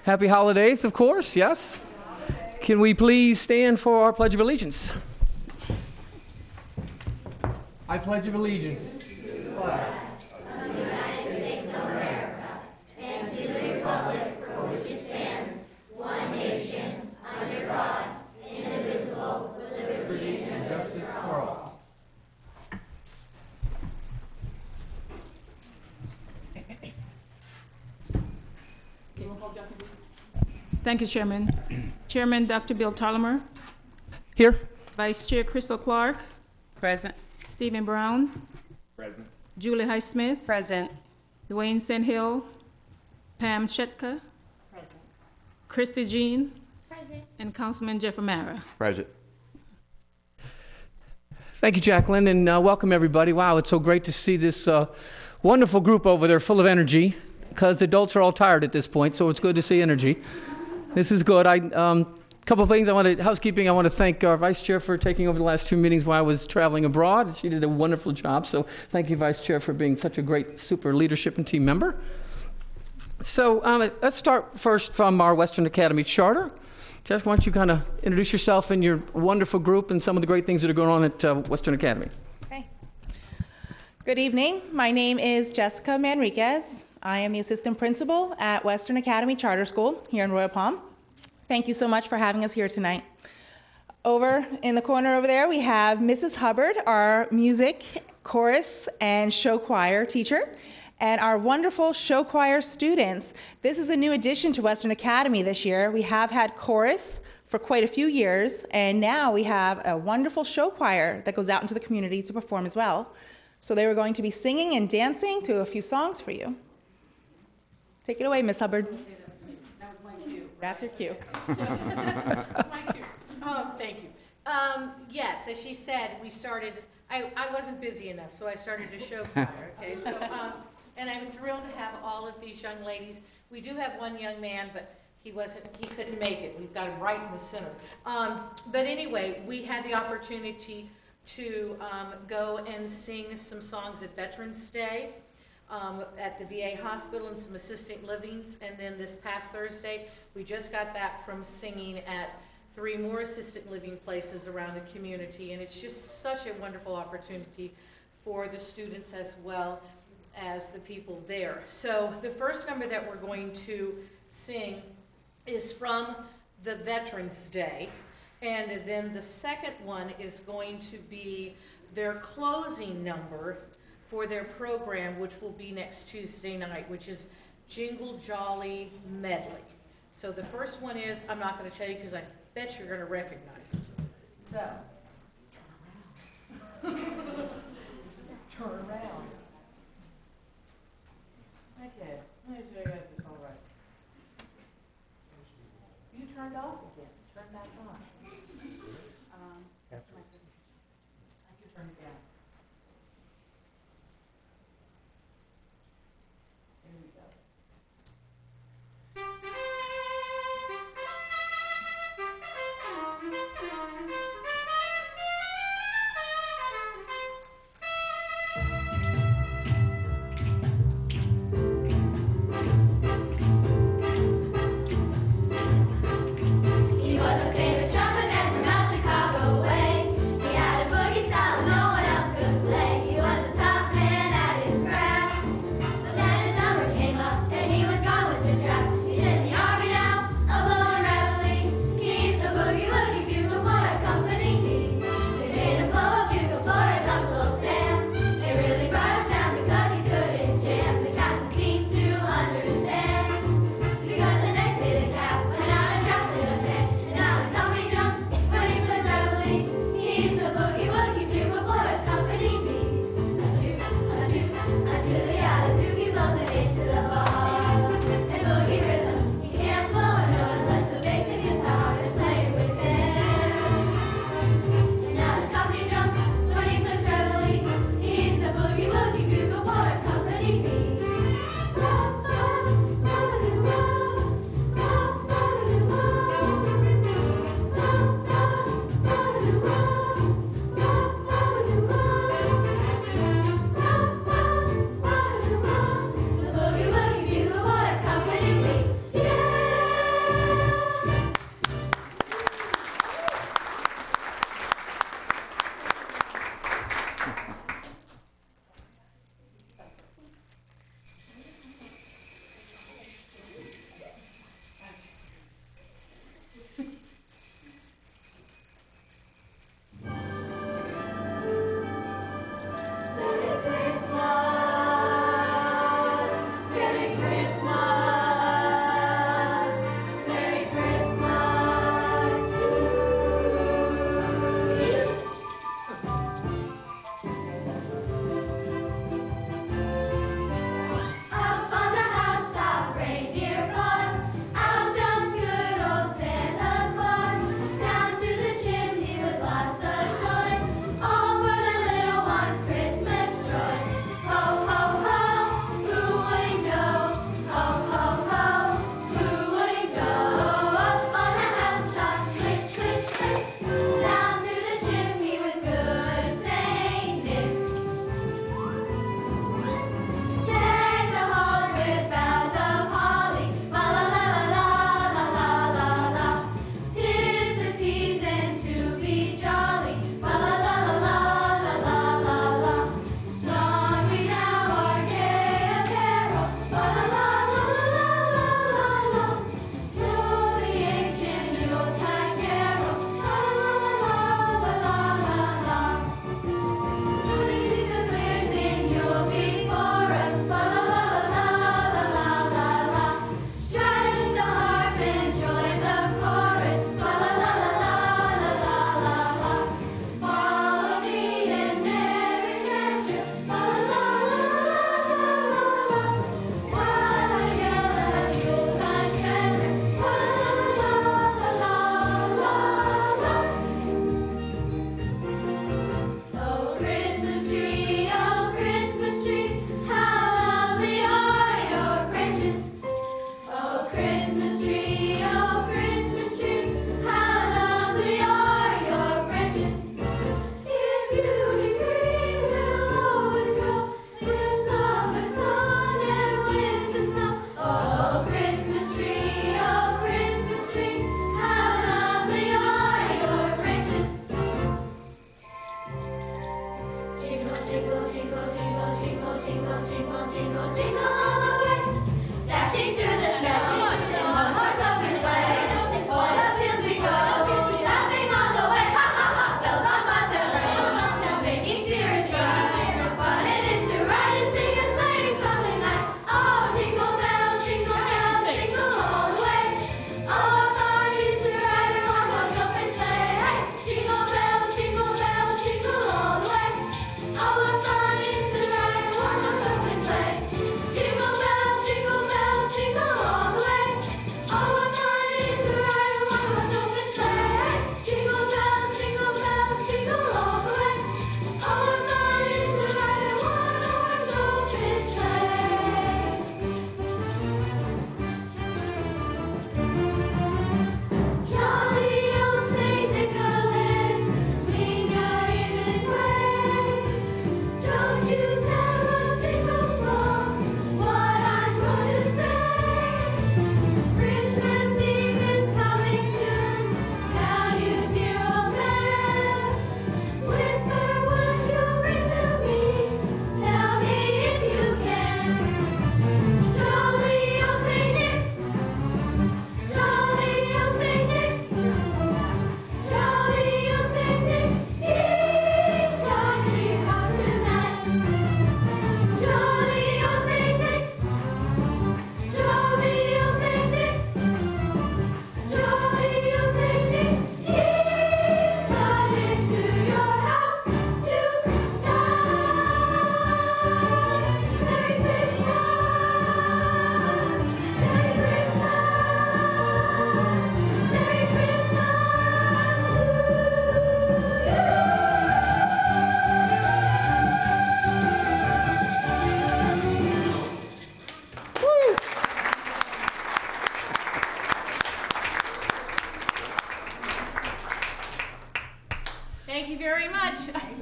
Happy holidays, of course, yes. Can we please stand for our Pledge of Allegiance? I pledge of allegiance to the flag of the United States of America and to the republic for which it stands, one nation, under God, indivisible, with liberty and justice for all. Thank you, Chairman. Chairman Dr. Bill Tolomer. Here. Vice Chair Crystal Clark. Present. Stephen Brown. Present. Julie Highsmith. Present. Dwayne Sandhill. Pam Shetka. Present. Christy Jean. Present. And Councilman Jeff Amara. Present. Thank you, Jacqueline, and welcome everybody. Wow, it's so great to see this wonderful group over there full of energy, because adults are all tired at this point, so it's good to see energy. This is good. Couple of things housekeeping. I want to thank our Vice Chair for taking over the last two meetings while I was traveling abroad. She did a wonderful job, so thank you, Vice Chair, for being such a great, super leadership and team member. So let's start first from our Western Academy Charter. Jessica, why don't you kind of introduce yourself and your wonderful group and some of the great things that are going on at Western Academy. Okay. Good evening. My name is Jessica Manriquez. I am the assistant principal at Western Academy Charter School here in Royal Palm. Thank you so much for having us here tonight. Over in the corner over there, we have Mrs. Hubbard, our music, chorus, and show choir teacher, and our wonderful show choir students. This is a new addition to Western Academy this year. We have had chorus for quite a few years, and now we have a wonderful show choir that goes out into the community to perform as well. So they were going to be singing and dancing to a few songs for you. Take it away, Miss Hubbard. That was my cue. That's your cue. That's my cue. Oh, thank you. Yes, as she said, we started, I wasn't busy enough, so I started a show choir, okay? So, and I'm thrilled to have all of these young ladies. We do have one young man, but he couldn't make it. We've got him right in the center. But anyway, we had the opportunity to go and sing some songs at Veterans Day. At the VA hospital and some assisted livings, and then this past Thursday we just got back from singing at 3 more assisted living places around the community, and it's just such a wonderful opportunity for the students as well as the people there. So the first number that we're going to sing is from the Veterans Day, and then the second one is going to be their closing number for their program, which will be next Tuesday night, which is Jingle Jolly Medley. So the first one is, I'm not going to tell you because I bet you're going to recognize it. So, turn around. Okay, let me see if I got this all right. You turned off again. Turn back on. I can turn it down. Here we go.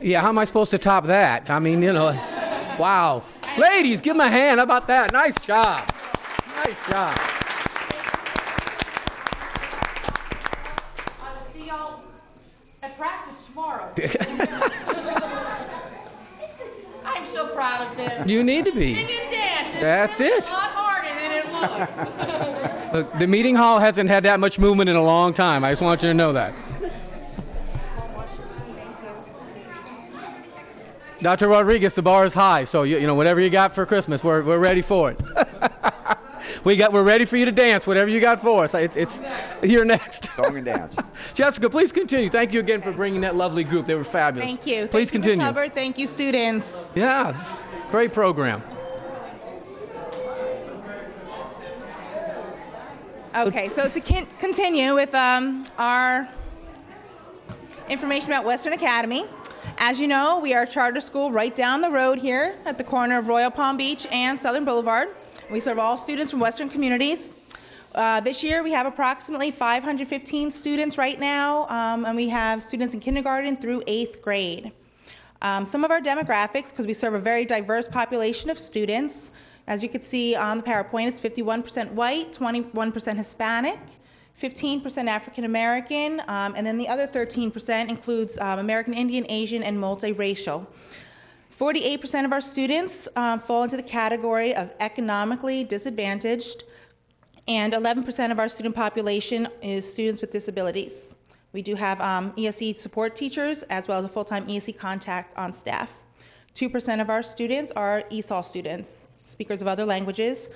Yeah, how am I supposed to top that? I mean, you know, wow. Ladies, give them a hand. How about that? Nice job. Nice job. I will see y'all at practice tomorrow. I'm so proud of them. You need to be. Sing and dance. That's really it. A lot harder than it looks. Look, the meeting hall hasn't had that much movement in a long time. I just want you to know that. Dr. Rodriguez, the bar is high, so you know whatever you got for Christmas, we're ready for it. We're ready for you to dance, whatever you got for us. It's you're next. Song and dance. Jessica, please continue. Thank you again for bringing that lovely group. They were fabulous. Thank you. Please Thank you, Ms. continue. Hubbard. Thank you, students. Yeah, great program. Okay, so to continue with our information about Western Academy. As you know, we are a charter school right down the road here at the corner of Royal Palm Beach and Southern Boulevard. We serve all students from Western communities. This year we have approximately 515 students right now, and we have students in kindergarten through 8th grade. Some of our demographics, because we serve a very diverse population of students, as you can see on the PowerPoint, it's 51% white, 21% Hispanic, 15% African American, and then the other 13% includes American Indian, Asian, and multiracial. 48% of our students fall into the category of economically disadvantaged, and 11% of our student population is students with disabilities. We do have ESE support teachers as well as a full-time ESE contact on staff. 2% of our students are ESOL students, speakers of other languages.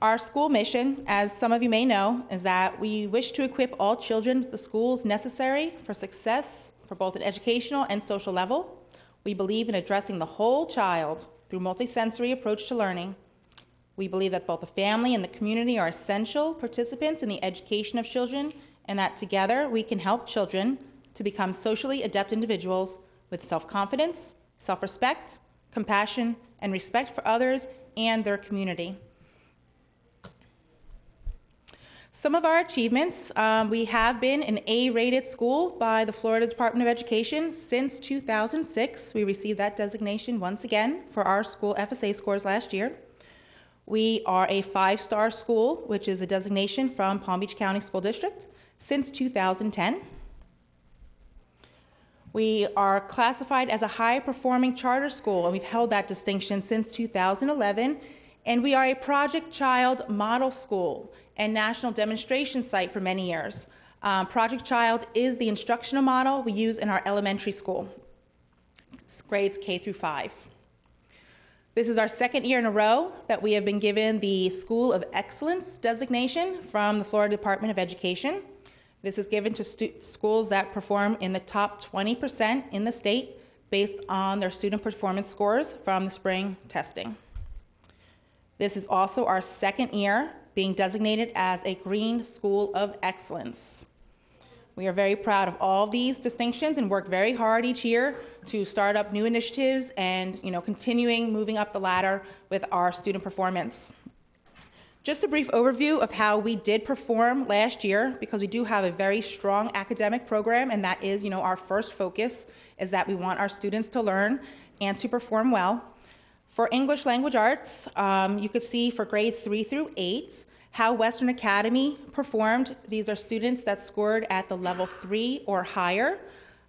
Our school mission, as some of you may know, is that we wish to equip all children with the schools necessary for success for both an educational and social level. We believe in addressing the whole child through multisensory approach to learning. We believe that both the family and the community are essential participants in the education of children, and that together we can help children to become socially adept individuals with self-confidence, self-respect, compassion, and respect for others and their community. Some of our achievements, we have been an A-rated school by the Florida Department of Education since 2006. We received that designation once again for our school FSA scores last year. We are a 5-star school, which is a designation from Palm Beach County School District since 2010. We are classified as a high-performing charter school, and we've held that distinction since 2011. And we are a Project Child model school and national demonstration site for many years. Project Child is the instructional model we use in our elementary school. It's grades K through 5. This is our second year in a row that we have been given the School of Excellence designation from the Florida Department of Education. This is given to schools that perform in the top 20% in the state based on their student performance scores from the spring testing. This is also our second year being designated as a Green School of Excellence. We are very proud of all these distinctions and work very hard each year to start up new initiatives and continuing moving up the ladder with our student performance. Just a brief overview of how we did perform last year, because we do have a very strong academic program, and that is our first focus is that we want our students to learn and to perform well. For English Language Arts, you could see for grades 3 through 8 how Western Academy performed. These are students that scored at the level 3 or higher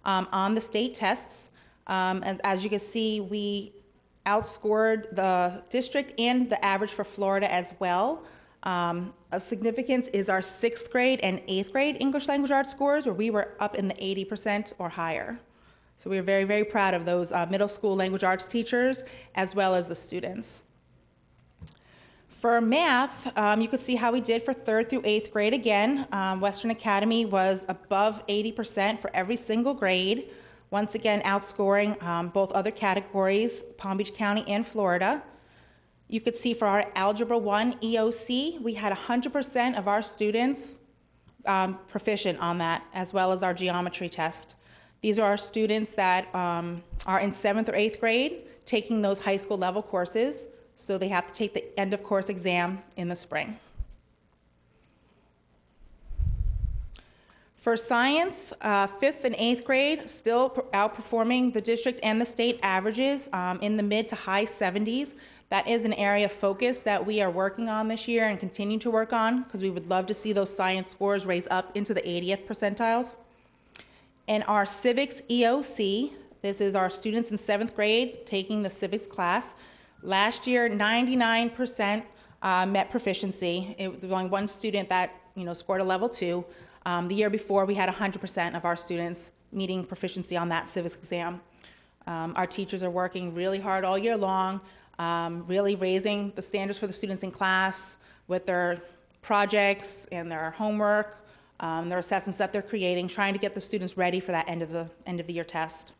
on the state tests. And as you can see, we outscored the district and the average for Florida as well. Of significance is our 6th grade and 8th grade English Language Arts scores, where we were up in the 80% or higher. So we are very, very proud of those middle school language arts teachers as well as the students. For math, you could see how we did for 3rd through 8th grade again. Western Academy was above 80% for every single grade, once again outscoring both other categories, Palm Beach County and Florida. You could see for our Algebra 1 EOC, we had 100% of our students proficient on that, as well as our geometry test. These are our students that are in 7th or 8th grade taking those high school level courses, so they have to take the end of course exam in the spring. For science, 5th and 8th grade, still outperforming the district and the state averages in the mid to high 70s. That is an area of focus that we are working on this year and continue to work on, because we would love to see those science scores raise up into the 80th percentiles. And our civics EOC, this is our students in 7th grade taking the civics class. Last year, 99% met proficiency. It was only one student that scored a level 2. The year before, we had 100% of our students meeting proficiency on that civics exam. Our teachers are working really hard all year long, really raising the standards for the students in class with their projects and their homework, their assessments that they're creating, trying to get the students ready for that end of the year test.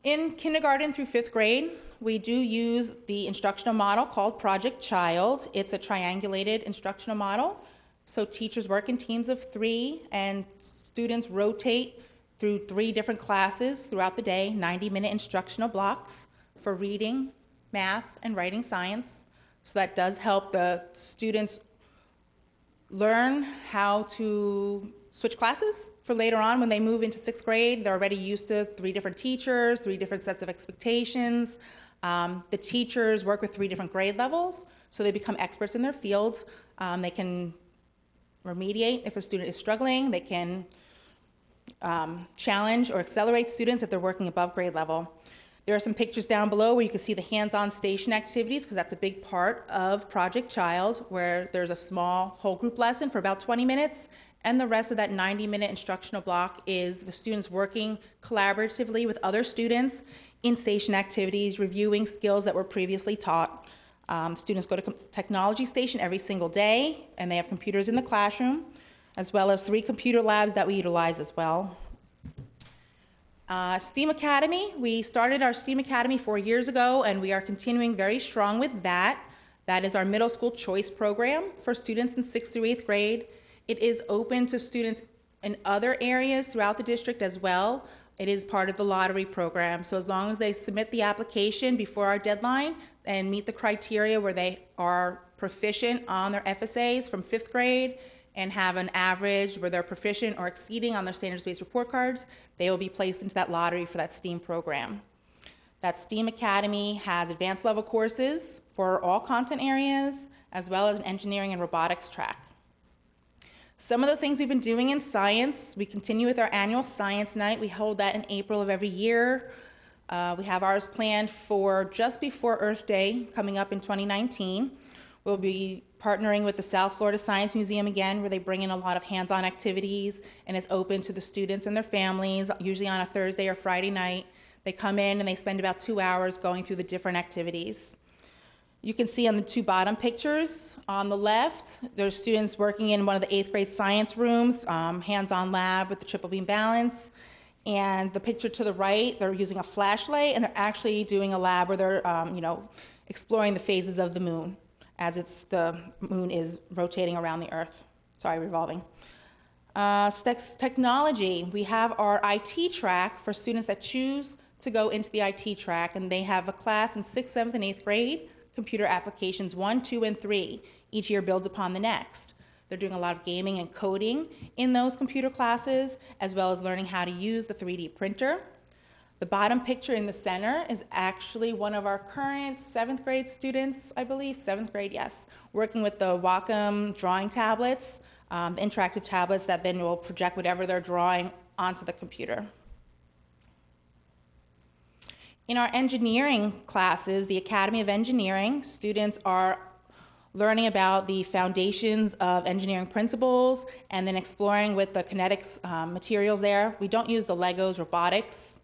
In kindergarten through 5th grade, we do use the instructional model called Project Child. It's a triangulated instructional model. So teachers work in teams of 3, and students rotate through 3 different classes throughout the day, 90-minute instructional blocks for reading, math, and writing science. So that does help the students learn how to switch classes for later on when they move into 6th grade. They're already used to 3 different teachers, 3 different sets of expectations. The teachers work with 3 different grade levels, so they become experts in their fields. They can remediate if a student is struggling. They can challenge or accelerate students if they're working above grade level. There are some pictures down below where you can see the hands-on station activities, because that's a big part of Project Child, where there's a small whole group lesson for about 20 minutes, and the rest of that 90-minute instructional block is the students working collaboratively with other students in station activities, reviewing skills that were previously taught. Students go to technology station every single day, and they have computers in the classroom, as well as 3 computer labs that we utilize as well. STEAM Academy, we started our STEAM Academy 4 years ago, and we are continuing very strong with that. That is our middle school choice program for students in 6th through 8th grade. It is open to students in other areas throughout the district as well. It is part of the lottery program, so as long as they submit the application before our deadline and meet the criteria where they are proficient on their FSAs from 5th grade and have an average where they're proficient or exceeding on their standards-based report cards, they will be placed into that lottery for that STEAM program. That STEAM Academy has advanced level courses for all content areas, as well as an engineering and robotics track. Some of the things we've been doing in science, we continue with our annual science night. We hold that in April of every year. We have ours planned for just before Earth Day, coming up in 2019. We'll be partnering with the South Florida Science Museum again, where they bring in a lot of hands-on activities, and it's open to the students and their families, usually on a Thursday or Friday night. They come in and they spend about 2 hours going through the different activities. You can see on the 2 bottom pictures on the left, there's students working in one of the 8th grade science rooms, hands-on lab with the triple beam balance. And the picture to the right, they're using a flashlight, and they're actually doing a lab where they're exploring the phases of the moon as the moon is rotating around the Earth. Sorry, revolving. Technology, we have our IT track for students that choose to go into the IT track, and they have a class in 6th, 7th, and 8th grade. Computer applications 1, 2, and 3. Each year builds upon the next. They're doing a lot of gaming and coding in those computer classes, as well as learning how to use the 3D printer. The bottom picture in the center is actually one of our current 7th grade students, I believe, 7th grade, yes, working with the Wacom drawing tablets, the interactive tablets that then will project whatever they're drawing onto the computer. In our engineering classes, the Academy of Engineering, students are learning about the foundations of engineering principles and then exploring with the kinetics materials there. We don't use the Legos robotics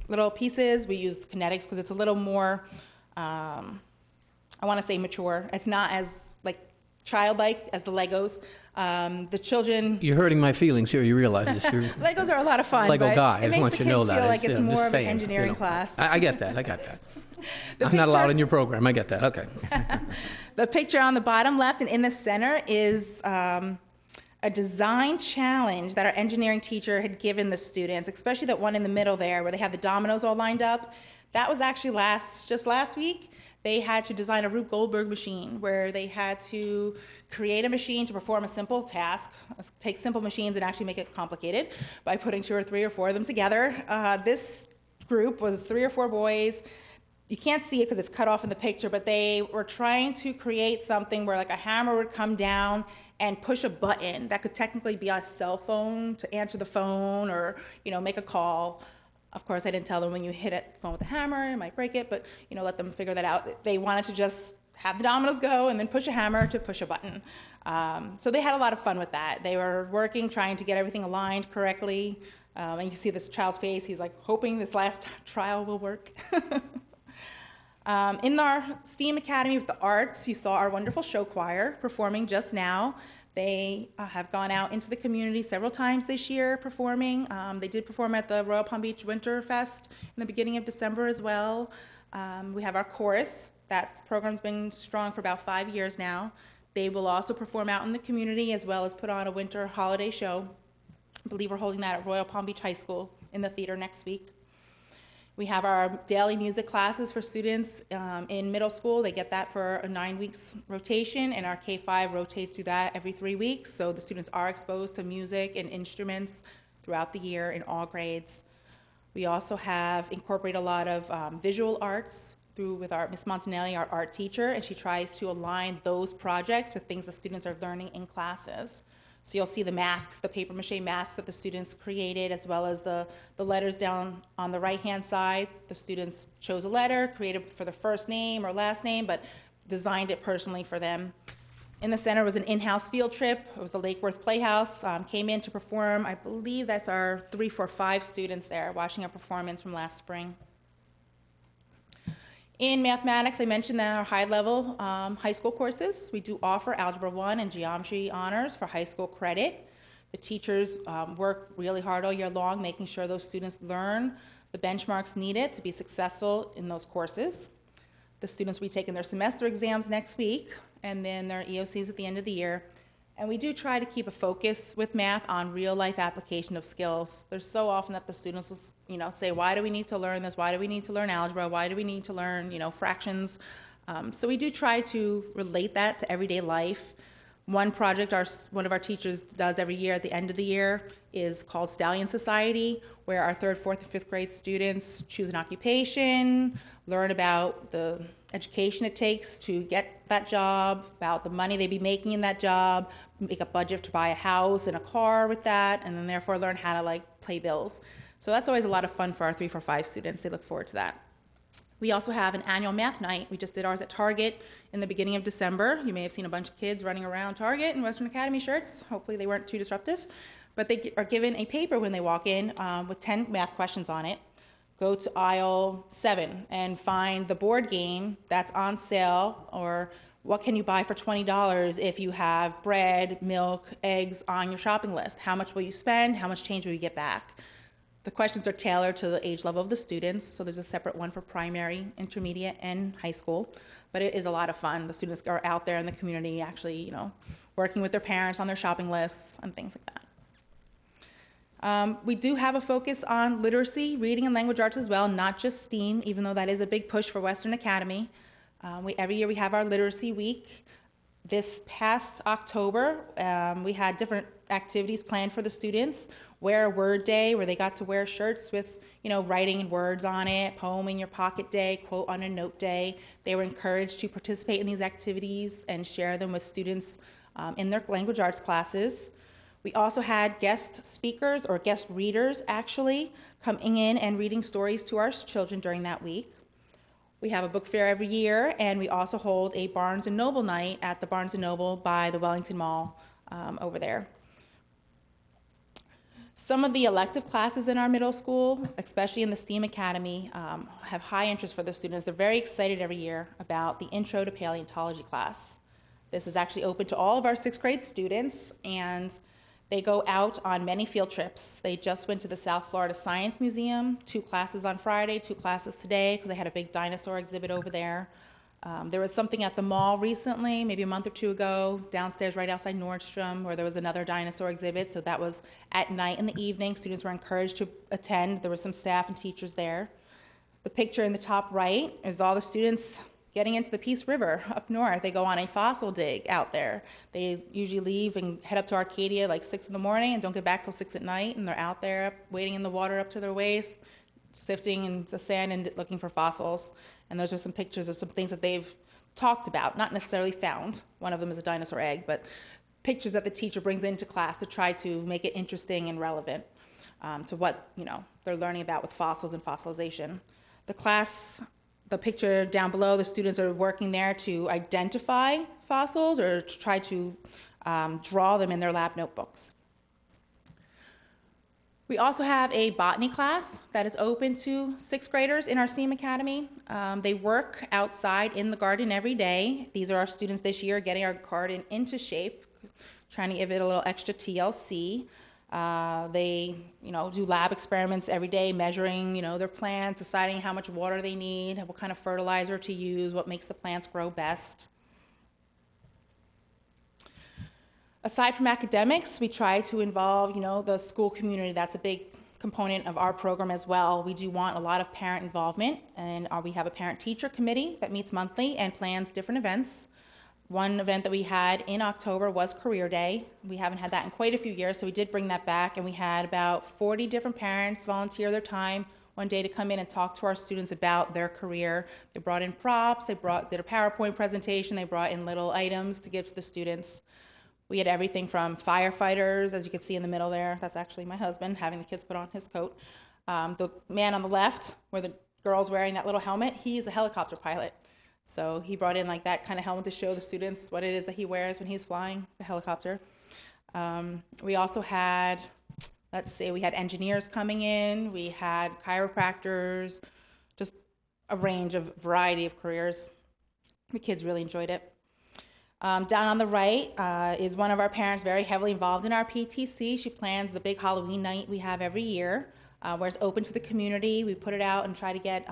little pieces. We use kinetics because it's a little more, I want to say mature. It's not as childlike as the Legos. The children... You're hurting my feelings here, you realize this. You're Legos are a lot of fun, Lego but guy. it I just makes want the you to know kids that. feel like it's I'm more just of saying, an engineering class. I get that, I got that. I'm picture- not allowed in your program, I get that, okay. The picture on the bottom left and in the center is a a design challenge that our engineering teacher had given the students, especially that one in the middle there where they have the dominoes all lined up. That was actually just last week. They had to design a Rube Goldberg machine where they had to create a machine to perform a simple task, take simple machines and actually make it complicated by putting 2 or 3 or 4 of them together. This group was 3 or 4 boys. You can't see it because it's cut off in the picture, but they were trying to create something where like a hammer would come down and push a button that could technically be on a cell phone to answer the phone or, make a call. Of course, I didn't tell them when you hit a phone with a hammer, it might break it, but, let them figure that out. They wanted to just have the dominoes go and then push a hammer to push a button. So they had a lot of fun with that. They were working, trying to get everything aligned correctly. And you can see this child's face. He's like hoping this last trial will work. In our STEAM Academy with the arts, you saw our wonderful show choir performing just now. They have gone out into the community several times this year performing. They did perform at the Royal Palm Beach Winter Fest in the beginning of December as well. We have our chorus. That program's been strong for about 5 years now. They will also perform out in the community as well as put on a winter holiday show. I believe we're holding that at Royal Palm Beach High School in the theater next week. We have our daily music classes for students in middle school. They get that for a 9 weeks rotation, and our K-5 rotates through that every 3 weeks. So the students are exposed to music and instruments throughout the year in all grades. We also have incorporated a lot of visual arts with our Miss Montanelli, our art teacher, and she tries to align those projects with things the students are learning in classes. So you'll see the masks, the paper mache masks that the students created, as well as the letters down on the right-hand side. The students chose a letter, created for the first name or last name, but designed it personally for them. In the center was an in-house field trip. It was the Lake Worth Playhouse. Came in to perform. I believe that's our 3, 4, 5 students there watching a performance from last spring. In mathematics, I mentioned that our high-level high school courses, we do offer Algebra 1 and Geometry Honors for high school credit. The teachers work really hard all year long, making sure those students learn the benchmarks needed to be successful in those courses. The students will be taking their semester exams next week, and then their EOCs at the end of the year. And we do try to keep a focus with math on real-life application of skills. There's so often that the students will, say, why do we need to learn this? Why do we need to learn algebra? Why do we need to learn, fractions? So we do try to relate that to everyday life. One project one of our teachers does every year at the end of the year is called Stallion Society, where our 3rd, 4th, and 5th grade students choose an occupation, learn about the education it takes to get that job, about the money they'd be making in that job, make a budget to buy a house and a car with that, and then therefore learn how to pay bills. So that's always a lot of fun for our 3, 4, 5 students. They look forward to that. We also have an annual math night. We just did ours at Target in the beginning of December. You may have seen a bunch of kids running around Target in Western Academy shirts. Hopefully they weren't too disruptive. But they are given a paper when they walk in with 10 math questions on it. Go to aisle 7 and find the board game that's on sale, or what can you buy for $20 if you have bread, milk, eggs on your shopping list? How much will you spend? How much change will you get back? The questions are tailored to the age level of the students, so there's a separate one for primary, intermediate, and high school. But it is a lot of fun. The students are out there in the community actually, working with their parents on their shopping lists and things like that. We do have a focus on literacy, reading, and language arts as well, not just STEAM, even though that is a big push for Western Academy. Every year we have our Literacy Week. This past October, we had different activities planned for the students. Wear a Word Day, where they got to wear shirts with, writing words on it, poem in your pocket day, quote on a note day. They were encouraged to participate in these activities and share them with students in their language arts classes. We also had guest speakers, or guest readers actually, coming in and reading stories to our children during that week. We have a book fair every year, and we also hold a Barnes & Noble night at the Barnes & Noble by the Wellington Mall over there. Some of the elective classes in our middle school, especially in the STEAM Academy, have high interest for the students. They're very excited every year about the Intro to Paleontology class. This is actually open to all of our 6th grade students, and they go out on many field trips. They just went to the South Florida Science Museum, 2 classes on Friday, 2 classes today, because they had a big dinosaur exhibit over there. There was something at the mall recently, maybe a month or two ago, downstairs right outside Nordstrom, where there was another dinosaur exhibit. So that was at night in the evening. Students were encouraged to attend. There were some staff and teachers there. The picture in the top right is all the students getting into the Peace River up north. They go on a fossil dig out there. They usually leave and head up to Arcadia like 6 in the morning and don't get back till 6 at night, and they're out there wading in the water up to their waist, sifting in the sand and looking for fossils. And those are some pictures of some things that they've talked about, not necessarily found. One of them is a dinosaur egg, but pictures that the teacher brings into class to try to make it interesting and relevant to what they're learning about with fossils and fossilization. The picture down below, the students are working there to identify fossils or to try to draw them in their lab notebooks. We also have a botany class that is open to 6th graders in our STEAM Academy. They work outside in the garden every day. These are our students this year getting our garden into shape, trying to give it a little extra TLC. They do lab experiments every day, measuring their plants, deciding how much water they need, what kind of fertilizer to use, what makes the plants grow best. Aside from academics, we try to involve the school community. That's a big component of our program as well. We do want a lot of parent involvement, and we have a parent-teacher committee that meets monthly and plans different events. One event that we had in October was Career Day. We haven't had that in quite a few years, so we did bring that back, and we had about 40 different parents volunteer their time one day to come in and talk to our students about their career. They brought in props, did a PowerPoint presentation, they brought in little items to give to the students. We had everything from firefighters, as you can see in the middle there. That's actually my husband having the kids put on his coat. The man on the left, where the girl's wearing that little helmet, he's a helicopter pilot. So he brought in like that kind of helmet to show the students what it is that he wears when he's flying the helicopter. We also had, we had engineers coming in, we had chiropractors, just a range of variety of careers. The kids really enjoyed it. Down on the right is one of our parents very heavily involved in our PTC. She plans the big Halloween night we have every year, where it's open to the community. We put it out and try to get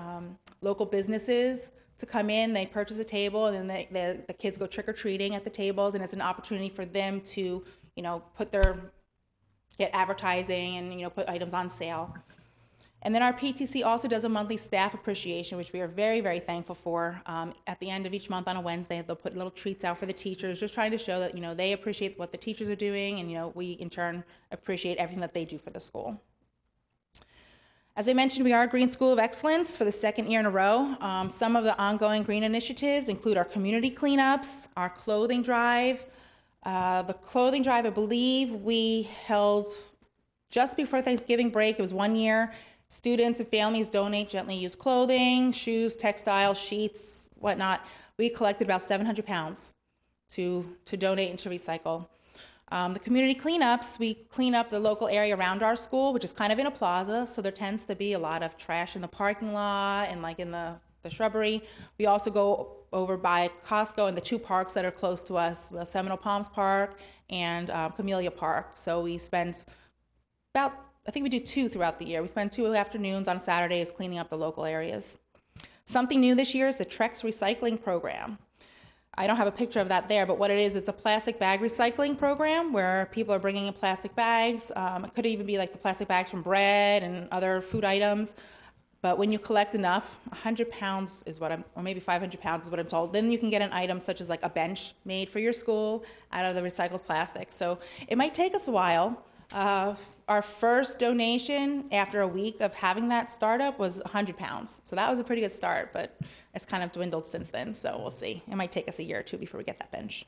local businesses to come in. They purchase a table, and then the kids go trick-or-treating at the tables, and it's an opportunity for them to, get advertising and, put items on sale. And then our PTC also does a monthly staff appreciation, which we are very, very thankful for. At the end of each month on a Wednesday, they'll put little treats out for the teachers, just trying to show that, they appreciate what the teachers are doing, and, we in turn appreciate everything that they do for the school. As I mentioned, we are a Green School of Excellence for the 2nd year in a row. Some of the ongoing green initiatives include our community cleanups, our clothing drive. The clothing drive, I believe, we held just before Thanksgiving break. It was 1 year. Students and families donate gently used clothing, shoes, textiles, sheets, whatnot. We collected about 700 pounds to donate and to recycle. The community cleanups, we clean up the local area around our school, which is kind of in a plaza, so there tends to be a lot of trash in the parking lot and like in the shrubbery. We also go over by Costco and the 2 parks that are close to us, Seminole Palms Park and Camellia Park. So we spend I think we do 2 throughout the year. We spend 2 afternoons on Saturdays cleaning up the local areas. Something new this year is the Trex recycling program. I don't have a picture of that there, but what it is, it's a plastic bag recycling program where people are bringing in plastic bags. It could even be like the plastic bags from bread and other food items. But when you collect enough, 100 pounds is or maybe 500 pounds is what I'm told, then you can get an item such as like a bench made for your school out of the recycled plastic. So it might take us a while. Our first donation after a week of having that startup was 100 pounds. So that was a pretty good start, but it's kind of dwindled since then. So we'll see. It might take us a year or 2 before we get that bench.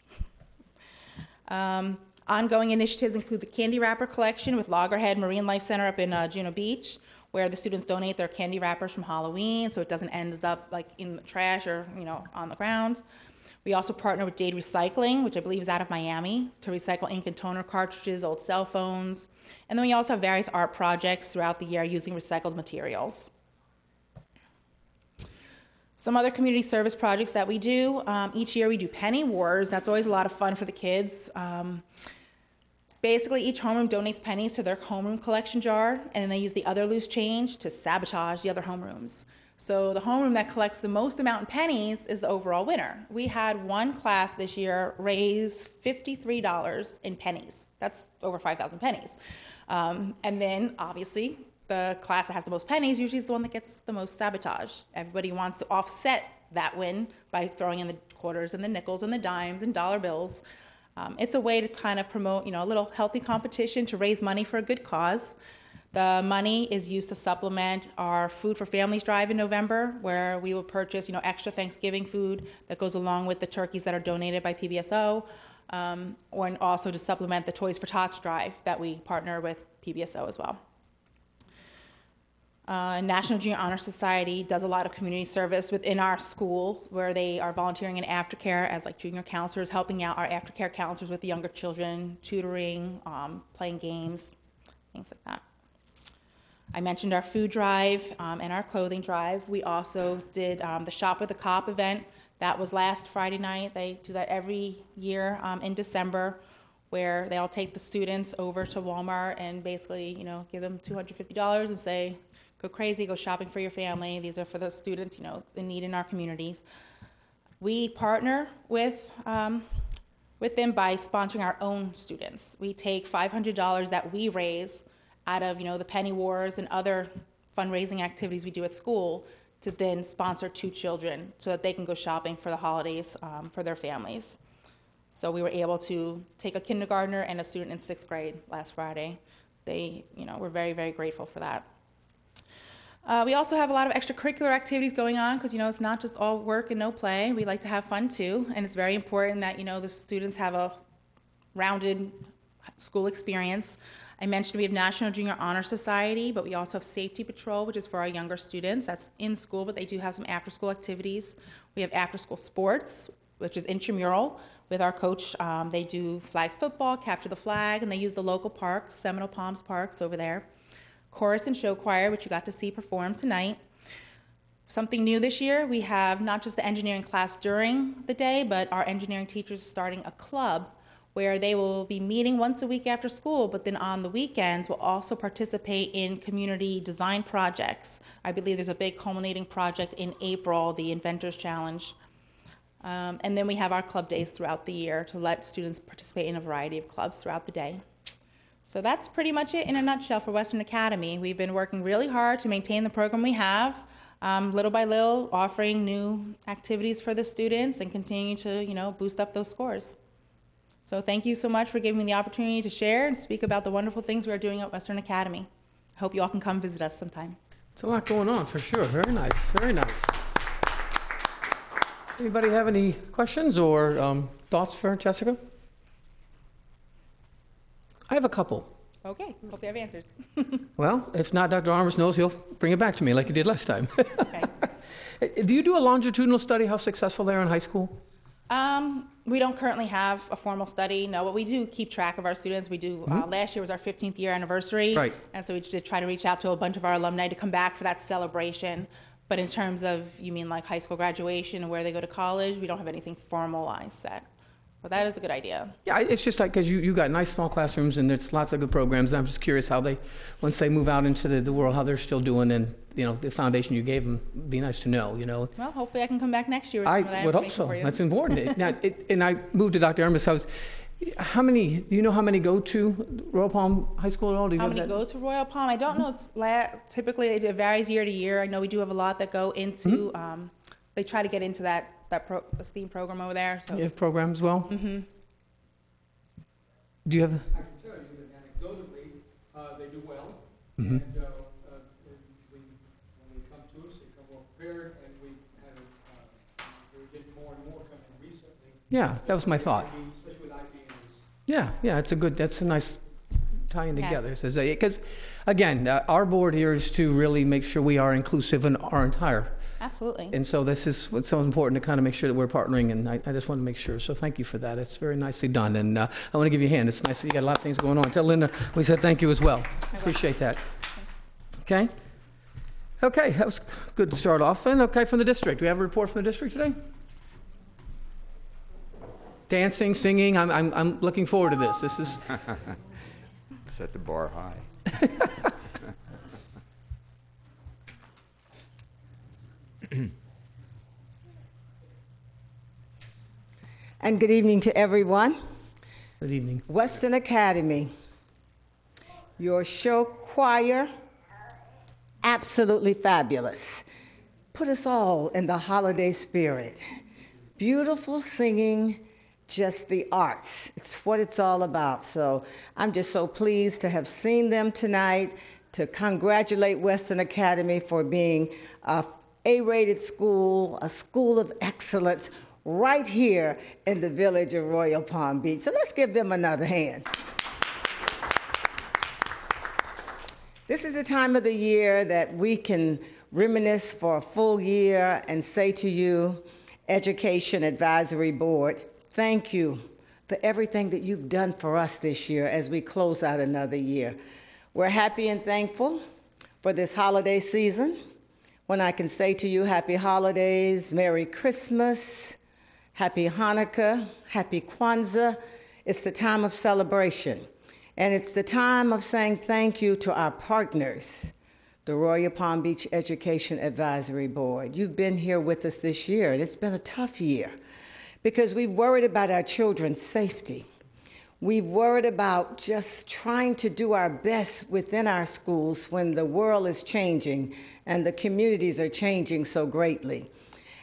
Ongoing initiatives include the candy wrapper collection with Loggerhead Marine Life Center up in Juno Beach, where the students donate their candy wrappers from Halloween so it doesn't end up like in the trash or on the ground. We also partner with Dade Recycling, which I believe is out of Miami, to recycle ink and toner cartridges, old cell phones. And then we also have various art projects throughout the year using recycled materials. Some other community service projects that we do, each year we do Penny Wars. That's always a lot of fun for the kids. Basically, each homeroom donates pennies to their homeroom collection jar, and then they use the other loose change to sabotage the other homerooms. So the homeroom that collects the most amount in pennies is the overall winner. We had one class this year raise $53 in pennies. That's over 5,000 pennies. And then, obviously, the class that has the most pennies usually is the one that gets the most sabotage. Everybody wants to offset that win by throwing in the quarters and the nickels and the dimes and dollar bills. It's a way to kind of promote, a little healthy competition to raise money for a good cause. The money is used to supplement our Food for Families drive in November, where we will purchase, extra Thanksgiving food that goes along with the turkeys that are donated by PBSO, and also to supplement the Toys for Tots drive that we partner with PBSO as well. National Junior Honor Society does a lot of community service within our school, where they are volunteering in aftercare as junior counselors, helping out our aftercare counselors with the younger children, tutoring, playing games, things like that. I mentioned our food drive and our clothing drive. We also did the Shop with a Cop event. That was last Friday night. They do that every year in December, where they all take the students over to Walmart and basically, give them $250 and say, go crazy, go shopping for your family. These are for the students, in need in our communities. We partner with them by sponsoring our own students. We take $500 that we raise out of, the penny wars and other fundraising activities we do at school to then sponsor 2 children so that they can go shopping for the holidays for their families. So we were able to take a kindergartner and a student in 6th grade last Friday. They, we're very, very grateful for that. We also have a lot of extracurricular activities going on because, it's not just all work and no play. We like to have fun too, and it's very important that, the students have a rounded school experience. I mentioned we have National Junior Honor Society, but we also have Safety Patrol, which is for our younger students. That's in school, but they do have some after-school activities. We have after-school sports, which is intramural with our coach. They do flag football, capture the flag, and they use the local parks, Seminole Palms Parks over there. Chorus and show choir, which you got to see perform tonight. Something new this year, we have not just the engineering class during the day, but our engineering teachers starting a club where they will be meeting once a week after school, but then on the weekends will also participate in community design projects. I believe there's a big culminating project in April, the Inventors Challenge. And then we have our club days throughout the year to let students participate in a variety of clubs throughout the day. So that's pretty much it in a nutshell for Western Academy. We've been working really hard to maintain the program we have, little by little, offering new activities for the students and continue to, boost up those scores. So thank you so much for giving me the opportunity to share and speak about the wonderful things we are doing at Western Academy. I hope you all can come visit us sometime. It's a lot going on for sure. Very nice, very nice. Anybody have any questions or thoughts for Jessica? I have a couple. Okay, hope you have answers. Well, if not, Dr. Armas knows he'll bring it back to me like he did last time. Okay. Do you do a longitudinal study how successful they are in high school? We don't currently have a formal study, no, but we do keep track of our students. We do, last year was our 15th year anniversary. Right. And so we did try to reach out to a bunch of our alumni to come back for that celebration. But in terms of, you mean like high school graduation and where they go to college, we don't have anything formalized set. But that is a good idea. Yeah, it's just like, because you got nice small classrooms and there's lots of good programs. I'm just curious how they, once they move out into the world, how they're still doing, and the foundation you gave them, be nice to know, Well, hopefully I can come back next year with some of that I would hope information so. for you. That's important. Now, and I moved to Dr. Armas. Do you know how many go to Royal Palm High School at all? Do you How have many that? go to Royal Palm? I don't know. It's typically it varies year to year. I know we do have a lot that go into. They try to get into that STEAM program over there. So You have programs as well? Do you have? I can tell you that anecdotally, they do well. And when they come to us, they come well prepared, and we're getting more and more coming recently. Yeah, that was my thought. Especially with IBMs. Yeah, that's a nice tying Yes. together. Because, again, our board here is to really make sure we are inclusive in our entire. absolutely. And so this is what's so important to kind of make sure that we're partnering, and I just want to make sure. So thank you for that. It's very nicely done, and I want to give you a hand. It's nice that you got a lot of things going on. Tell Linda we said thank you as well. Appreciate that. Okay? Okay, that was good to start off. And okay, from the district. Do we have a report from the district today? dancing, singing. I'm looking forward to this. This is Set the bar high. And good evening to everyone. good evening. Western Academy, your show choir, absolutely fabulous. Put us all in the holiday spirit. Beautiful singing, just the arts. It's what it's all about. So I'm just so pleased to have seen them tonight, to congratulate Western Academy for being a A-rated school, a school of excellence, right here in the village of Royal Palm Beach. So let's give them another hand. This is the time of the year that we can reminisce for a full year and say to you, Education Advisory Board, thank you for everything that you've done for us this year as we close out another year. We're happy and thankful for this holiday season, when I can say to you, happy holidays, Merry Christmas, Happy Hanukkah, Happy Kwanzaa. It's the time of celebration. And it's the time of saying thank you to our partners, the Royal Palm Beach Education Advisory Board. You've been here with us this year, and it's been a tough year because we've worried about our children's safety. We've worried about just trying to do our best within our schools when the world is changing and the communities are changing so greatly.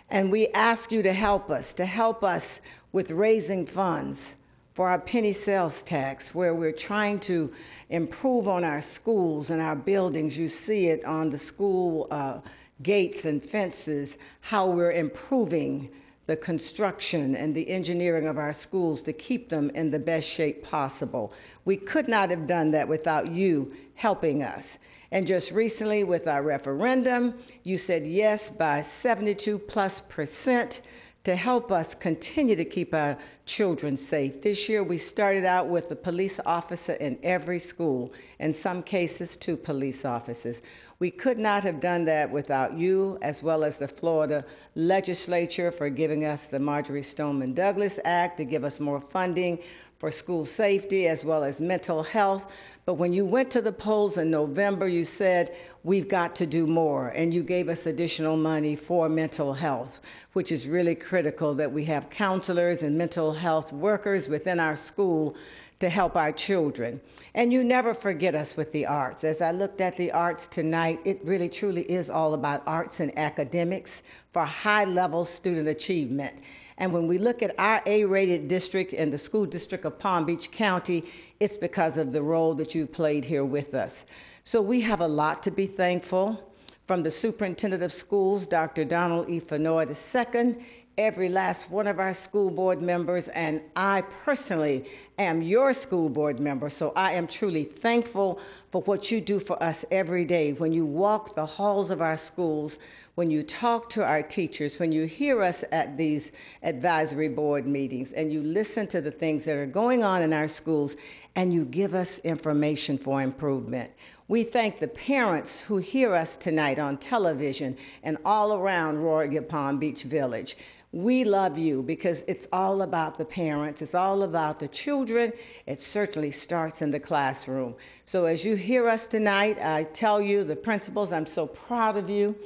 And we ask you to help us with raising funds for our penny sales tax, where we're trying to improve on our schools and our buildings. You see it on the school gates and fences, how we're improving the construction and the engineering of our schools to keep them in the best shape possible. We could not have done that without you helping us. And just recently with our referendum, you said yes by 72+% to help us continue to keep our children safe. This year we started out with a police officer in every school, in some cases 2 police officers. We could not have done that without you, as well as the Florida legislature for giving us the Marjorie Stoneman Douglas Act to give us more funding for school safety as well as mental health. But when you went to the polls in November, you said, we've got to do more, and you gave us additional money for mental health, which is really critical that we have counselors and mental health workers within our school to help our children. And you never forget us with the arts. As I looked at the arts tonight, it really truly is all about arts and academics for high-level student achievement. And when we look at our A-rated district and the school district of Palm Beach County, it's because of the role that you played here with us. So we have a lot to be thankful from the superintendent of schools, Dr. Donald E. Fenoy II, every last one of our school board members, and I personally am your school board member, so I am truly thankful for what you do for us every day. When you walk the halls of our schools, when you talk to our teachers, when you hear us at these advisory board meetings, and you listen to the things that are going on in our schools, and you give us information for improvement. We thank the parents who hear us tonight on television and all around Royal Palm Beach Village. We love you because it's all about the parents. It's all about the children. It certainly starts in the classroom. So as you hear us tonight, I tell you, the principals, I'm so proud of you.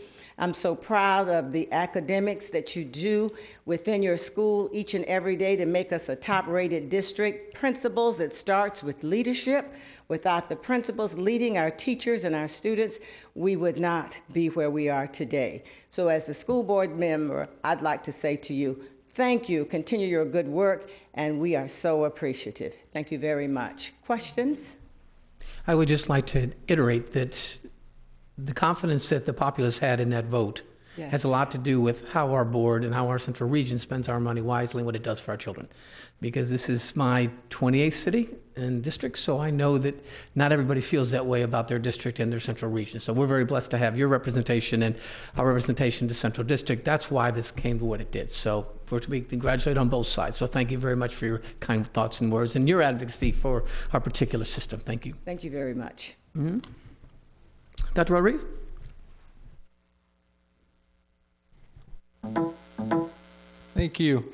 I'm so proud of the academics that you do within your school each and every day to make us a top-rated district. Principals, it starts with leadership. Without the principals leading our teachers and our students, we would not be where we are today. So as the school board member, I'd like to say to you, thank you, continue your good work, and we are so appreciative. Thank you very much. Questions? I would just like to iterate that the confidence that the populace had in that vote has a lot to do with how our board and how our central region spends our money wisely and what it does for our children. Because this is my 28th city and district, so I know that not everybody feels that way about their district and their central region. So we're very blessed to have your representation and our representation to Central District. That's why this came to what it did. So we're to be congratulated on both sides. So thank you very much for your kind thoughts and words and your advocacy for our particular system. Thank you. Thank you very much. Mm-hmm. Dr. Rodriguez? Thank you.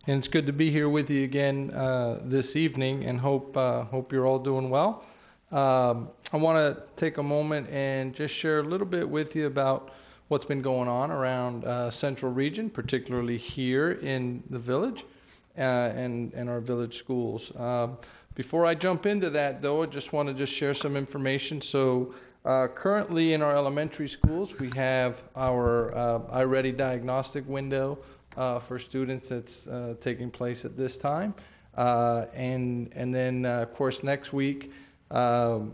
And it's good to be here with you again this evening, and hope you're all doing well. I want to take a moment and just share a little bit with you about what's been going on around Central Region, particularly here in the village and our village schools. Before I jump into that, though, I just want to share some information. So currently in our elementary schools, we have our iReady diagnostic window for students that's taking place at this time. And then, of course, next week,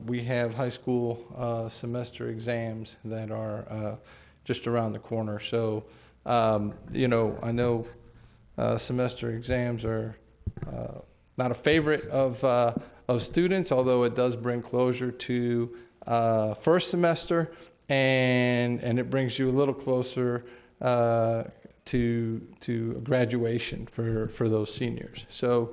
we have high school semester exams that are just around the corner. So, you know, I know semester exams are not a favorite of students, although it does bring closure to first semester, and it brings you a little closer to graduation for those seniors. So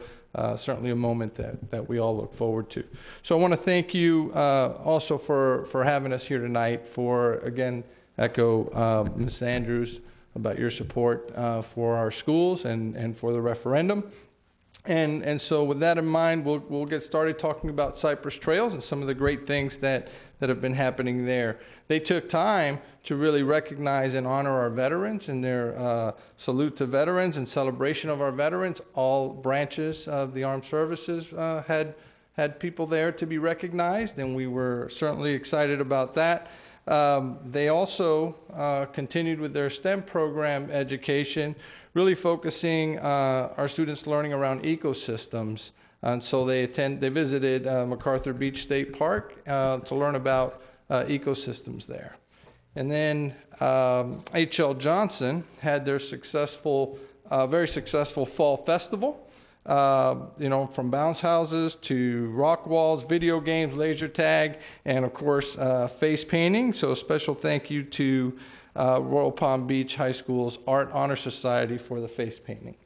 certainly a moment that we all look forward to. So I want to thank you also for having us here tonight, for, again, echo Ms. Andrews about your support for our schools and for the referendum. And so with that in mind, we'll get started talking about Cypress Trails and some of the great things that have been happening there. They took time to really recognize and honor our veterans in their salute to veterans and celebration of our veterans. All branches of the armed services had people there to be recognized, and we were certainly excited about that. They also continued with their STEM program education, really focusing our students learning around ecosystems. And so they visited MacArthur Beach State Park to learn about ecosystems there. And then H.L. Johnson had their very successful fall festival. You know, from bounce houses to rock walls, video games, laser tag, and of course, face painting. So a special thank you to Royal Palm Beach High School's Art Honor Society for the face painting.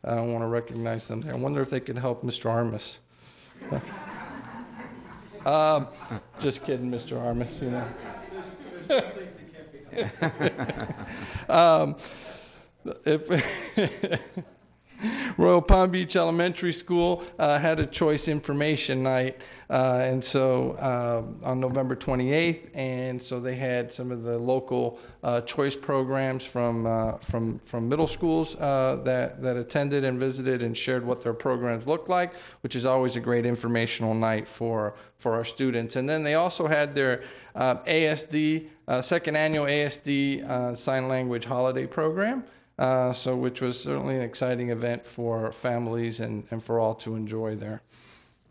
I want to recognize them there. I wonder if they could help Mr. Armis. Just kidding, Mr. Armis, you know. There's some things that can't be helped. Royal Palm Beach Elementary School had a choice information night, and so on November 28th, and so they had some of the local choice programs from middle schools that attended and visited and shared what their programs looked like, which is always a great informational night for our students. And then they also had their ASD, second annual ASD Sign Language Holiday Program. Which was certainly an exciting event for families and for all to enjoy there.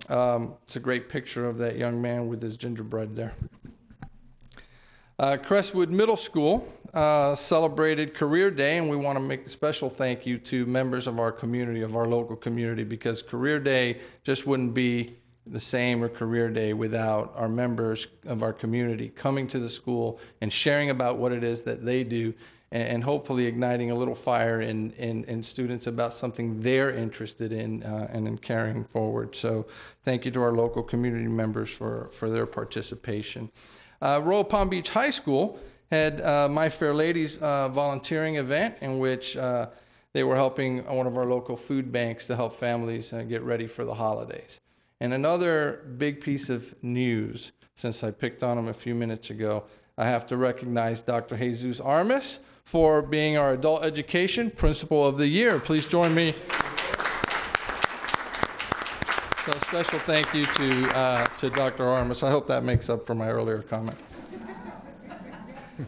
It's a great picture of that young man with his gingerbread there. Crestwood Middle School celebrated Career Day, and we want to make a special thank you to members of our community, of our local community, because Career Day just wouldn't be the same or Career Day without our members of our community coming to the school and sharing about what it is that they do, and hopefully igniting a little fire in students about something they're interested in and in carrying forward. So thank you to our local community members for their participation. Royal Palm Beach High School had My Fair Ladies volunteering event in which they were helping one of our local food banks to help families get ready for the holidays. And another big piece of news, since I picked on him a few minutes ago, I have to recognize Dr. Jesus Armis for being our Adult Education Principal of the Year. Please join me. So a special thank you to Dr. Armis. I hope that makes up for my earlier comment.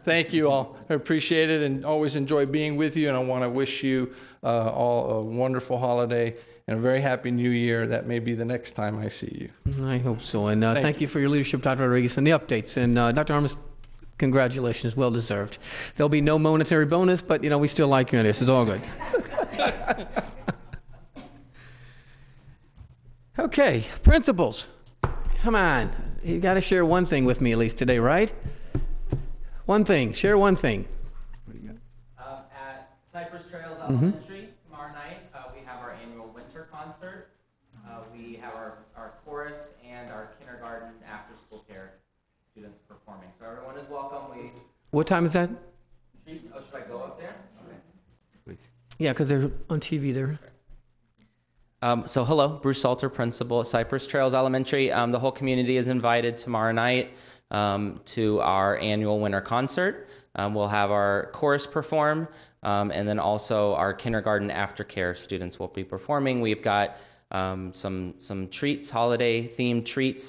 Thank you all. I appreciate it and always enjoy being with you. And I want to wish you all a wonderful holiday and a very happy new year. That may be the next time I see you. I hope so. And thank you for your leadership, Dr. Rodriguez, and the updates. And Dr. Armis, congratulations, well deserved. There'll be no monetary bonus, but you know we still like you in this. It's all good. Okay, principals, come on. You got to share one thing with me at least today, right? One thing. Share one thing. At Cypress Trails Elementary tomorrow night, we have our annual winter concert. We have our chorus and our kindergarten after-school care students performing. So everyone is welcome. What time is that? Should I go up there? Okay. Yeah, because they're on TV there. So hello, Bruce Salter, principal at Cypress Trails Elementary. The whole community is invited tomorrow night to our annual winter concert. We'll have our chorus perform, and then also our kindergarten aftercare students will be performing. We've got some treats, holiday-themed treats,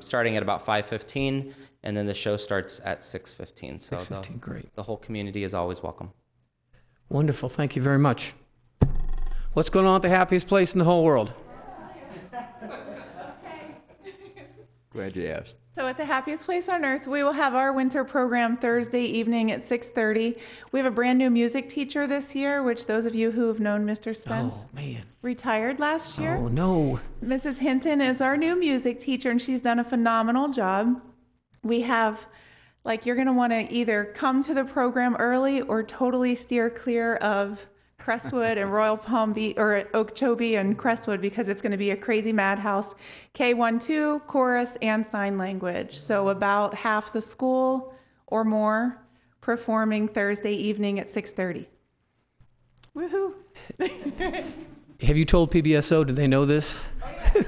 starting at about 5:15, and then the show starts at 6:15. So 6:15, great. The whole community is always welcome. Wonderful. Thank you very much. What's going on at the happiest place in the whole world? Glad you asked. So at the happiest place on earth, we will have our winter program Thursday evening at 6:30. We have a brand new music teacher this year, which those of you who have known Mr. Spence Oh, man. retired last year. Oh, no. Mrs. Hinton is our new music teacher, and she's done a phenomenal job. We have, you're going to want to either come to the program early or totally steer clear of Crestwood and Royal Palm Beach, or Okeechobee and Crestwood, because it's going to be a crazy madhouse. K-1-2, chorus, and sign language. So about half the school or more performing Thursday evening at 6:30. Woohoo! Have you told PBSO? Do they know this? Oh, yeah.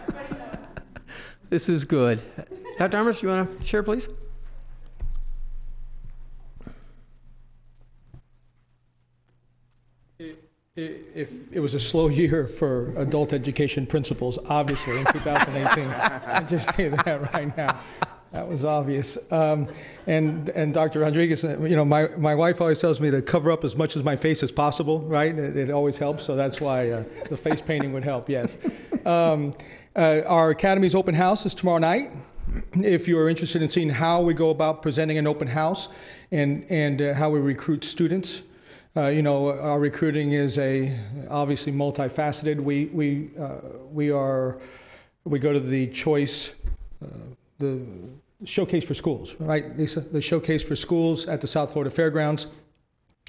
Everybody knows. This is good. Dr. Armas, you want to share, please? If it was a slow year for adult education principals, obviously, in 2018. I just say that right now. That was obvious. And Dr. Rodriguez, my wife always tells me to cover up as much of my face as possible, right? It always helps, so that's why the face painting would help, yes. Our Academy's open house is tomorrow night. If you are interested in seeing how we go about presenting an open house and how we recruit students, our recruiting is obviously multifaceted. We go to the choice, the showcase for schools, right, Lisa? The showcase for schools at the South Florida Fairgrounds.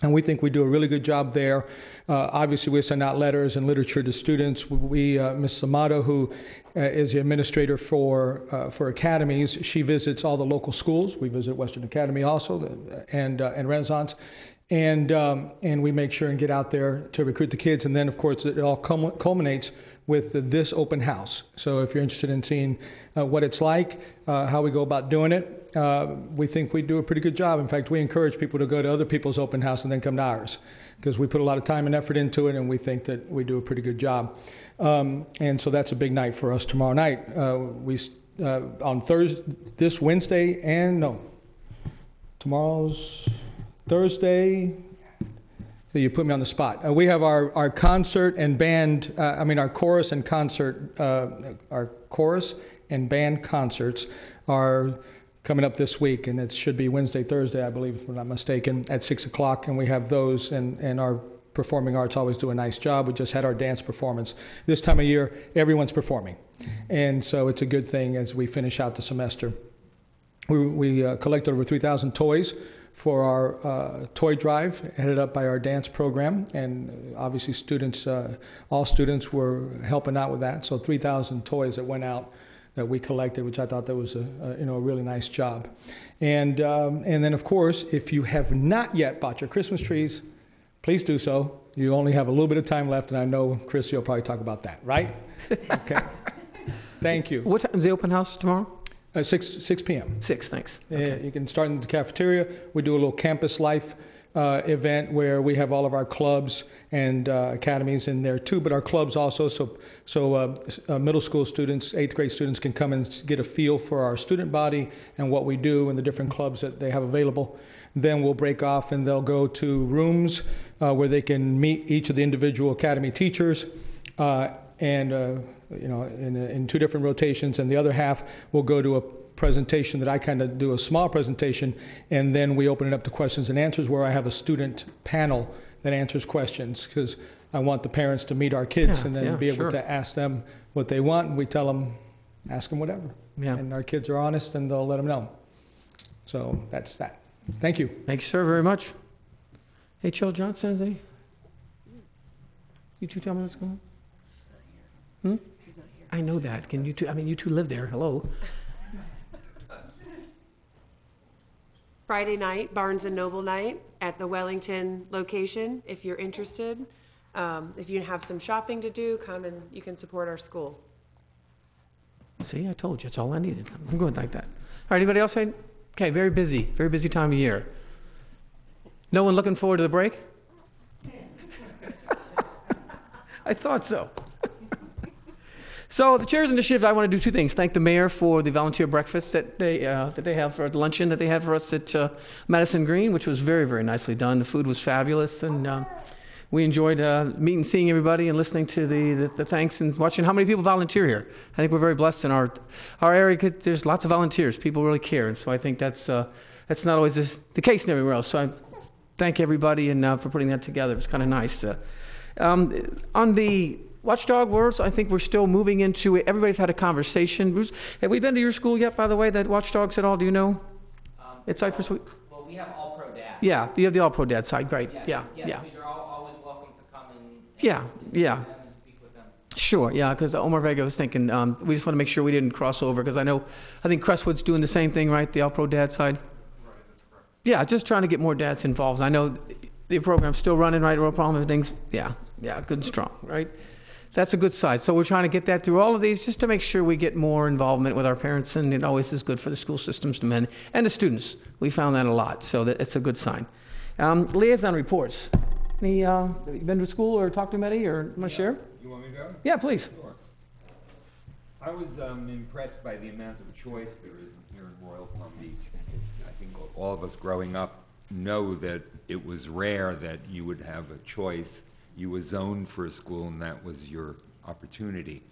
And we think we do a really good job there. Obviously, we send out letters and literature to students. Ms. Amato, who is the administrator for academies, she visits all the local schools. We visit Western Academy also, and Renaissance. And we make sure and get out there to recruit the kids. And then, of course, it all culminates with this open house. So if you're interested in seeing what it's like, how we go about doing it, we think we do a pretty good job. In fact, we encourage people to go to other people's open house and then come to ours, because we put a lot of time and effort into it, and we think that we do a pretty good job. And so that's a big night for us tomorrow night. On Thursday, this Wednesday, tomorrow's Thursday. So you put me on the spot. We have our concert and band, our chorus and concert, our chorus and band concerts are coming up this week, and it should be Wednesday, Thursday, I believe, if I'm not mistaken, at 6 o'clock, and we have those, and our performing arts always do a nice job. We just had our dance performance. This time of year, everyone's performing, and so it's a good thing as we finish out the semester. We collected over 3,000 toys for our toy drive, headed up by our dance program, and obviously students, all students were helping out with that. So 3,000 toys that went out that we collected, which I thought that was a really nice job. And then of course, if you have not yet bought your Christmas trees, please do so. You only have a little bit of time left, and I know Chris, you'll probably talk about that, right? Okay. Thank you. What time is the open house tomorrow? 6 p.m. 6, thanks. Okay. You can start in the cafeteria. We do a little campus life event where we have all of our clubs and academies in there too, but our clubs also, so middle school students, 8th grade students can come and get a feel for our student body and what we do and the different clubs that they have available. Then we'll break off and they'll go to rooms where they can meet each of the individual academy teachers in 2 different rotations, and the other half will go to a presentation that I kind of do, a small presentation, and then we open it up to questions and answers where I have a student panel that answers questions, because I want the parents to meet our kids and then be able to ask them what they want, and we tell them, ask them whatever. Yeah. And our kids are honest, and they'll let them know. So that's that. Thank you. Thank you, sir, very much. Hey, Chill Johnson, is you two tell me what's going on? She's not here. She's not here. I know that. Can you two, you two live there. Hello. Friday night, Barnes & Noble night at the Wellington location, if you're interested. If you have some shopping to do, come and you can support our school. See, I told you, it's all I needed. I'm good like that. All right, anybody else say? Okay, very busy time of year. No one looking forward to the break? I thought so. So the Chairs Initiative, I want to do two things. Thank the mayor for the volunteer breakfast that they have for the luncheon that they had for us at Madison Green, which was very, very nicely done. The food was fabulous, and we enjoyed meeting, seeing everybody, and listening to the thanks and watching how many people volunteer here. I think we're very blessed in our area. 'Cause there's lots of volunteers. People really care, and so I think that's not always the case everywhere else. So I thank everybody and for putting that together. It was kind of nice. On the Watchdog Words, I think we're still moving into it. Everybody's had a conversation. Bruce, have we been to your school yet, by the way, that Watchdogs at all? Do you know? It's Cypress. Well, we have All Pro Dad. Yeah, you have the All Pro Dad side, great. Yes, Yeah, yes, yeah. You're always welcome to come and Yeah, yeah. and speak with them. Sure, yeah, because Omar Vega was thinking, we just want to make sure we didn't cross over, because I think Crestwood's doing the same thing, right, the All Pro Dad side? Right, that's correct. Yeah, just trying to get more dads involved. I know the program's still running, right, Royal Palm, everything's, yeah, good and strong, right? That's a good side. So we're trying to get that through all of these just to make sure we get more involvement with our parents, and it always is good for the school systems to men and the students. We found that a lot, so it's a good sign. Liaison reports. Any, have you been to school or talked to Medi or want to share? You want me to go? Yeah, please. Sure. I was impressed by the amount of choice there is here in Royal Palm Beach. I think all of us growing up know that it was rare that you would have a choice. You were zoned for a school and that was your opportunity.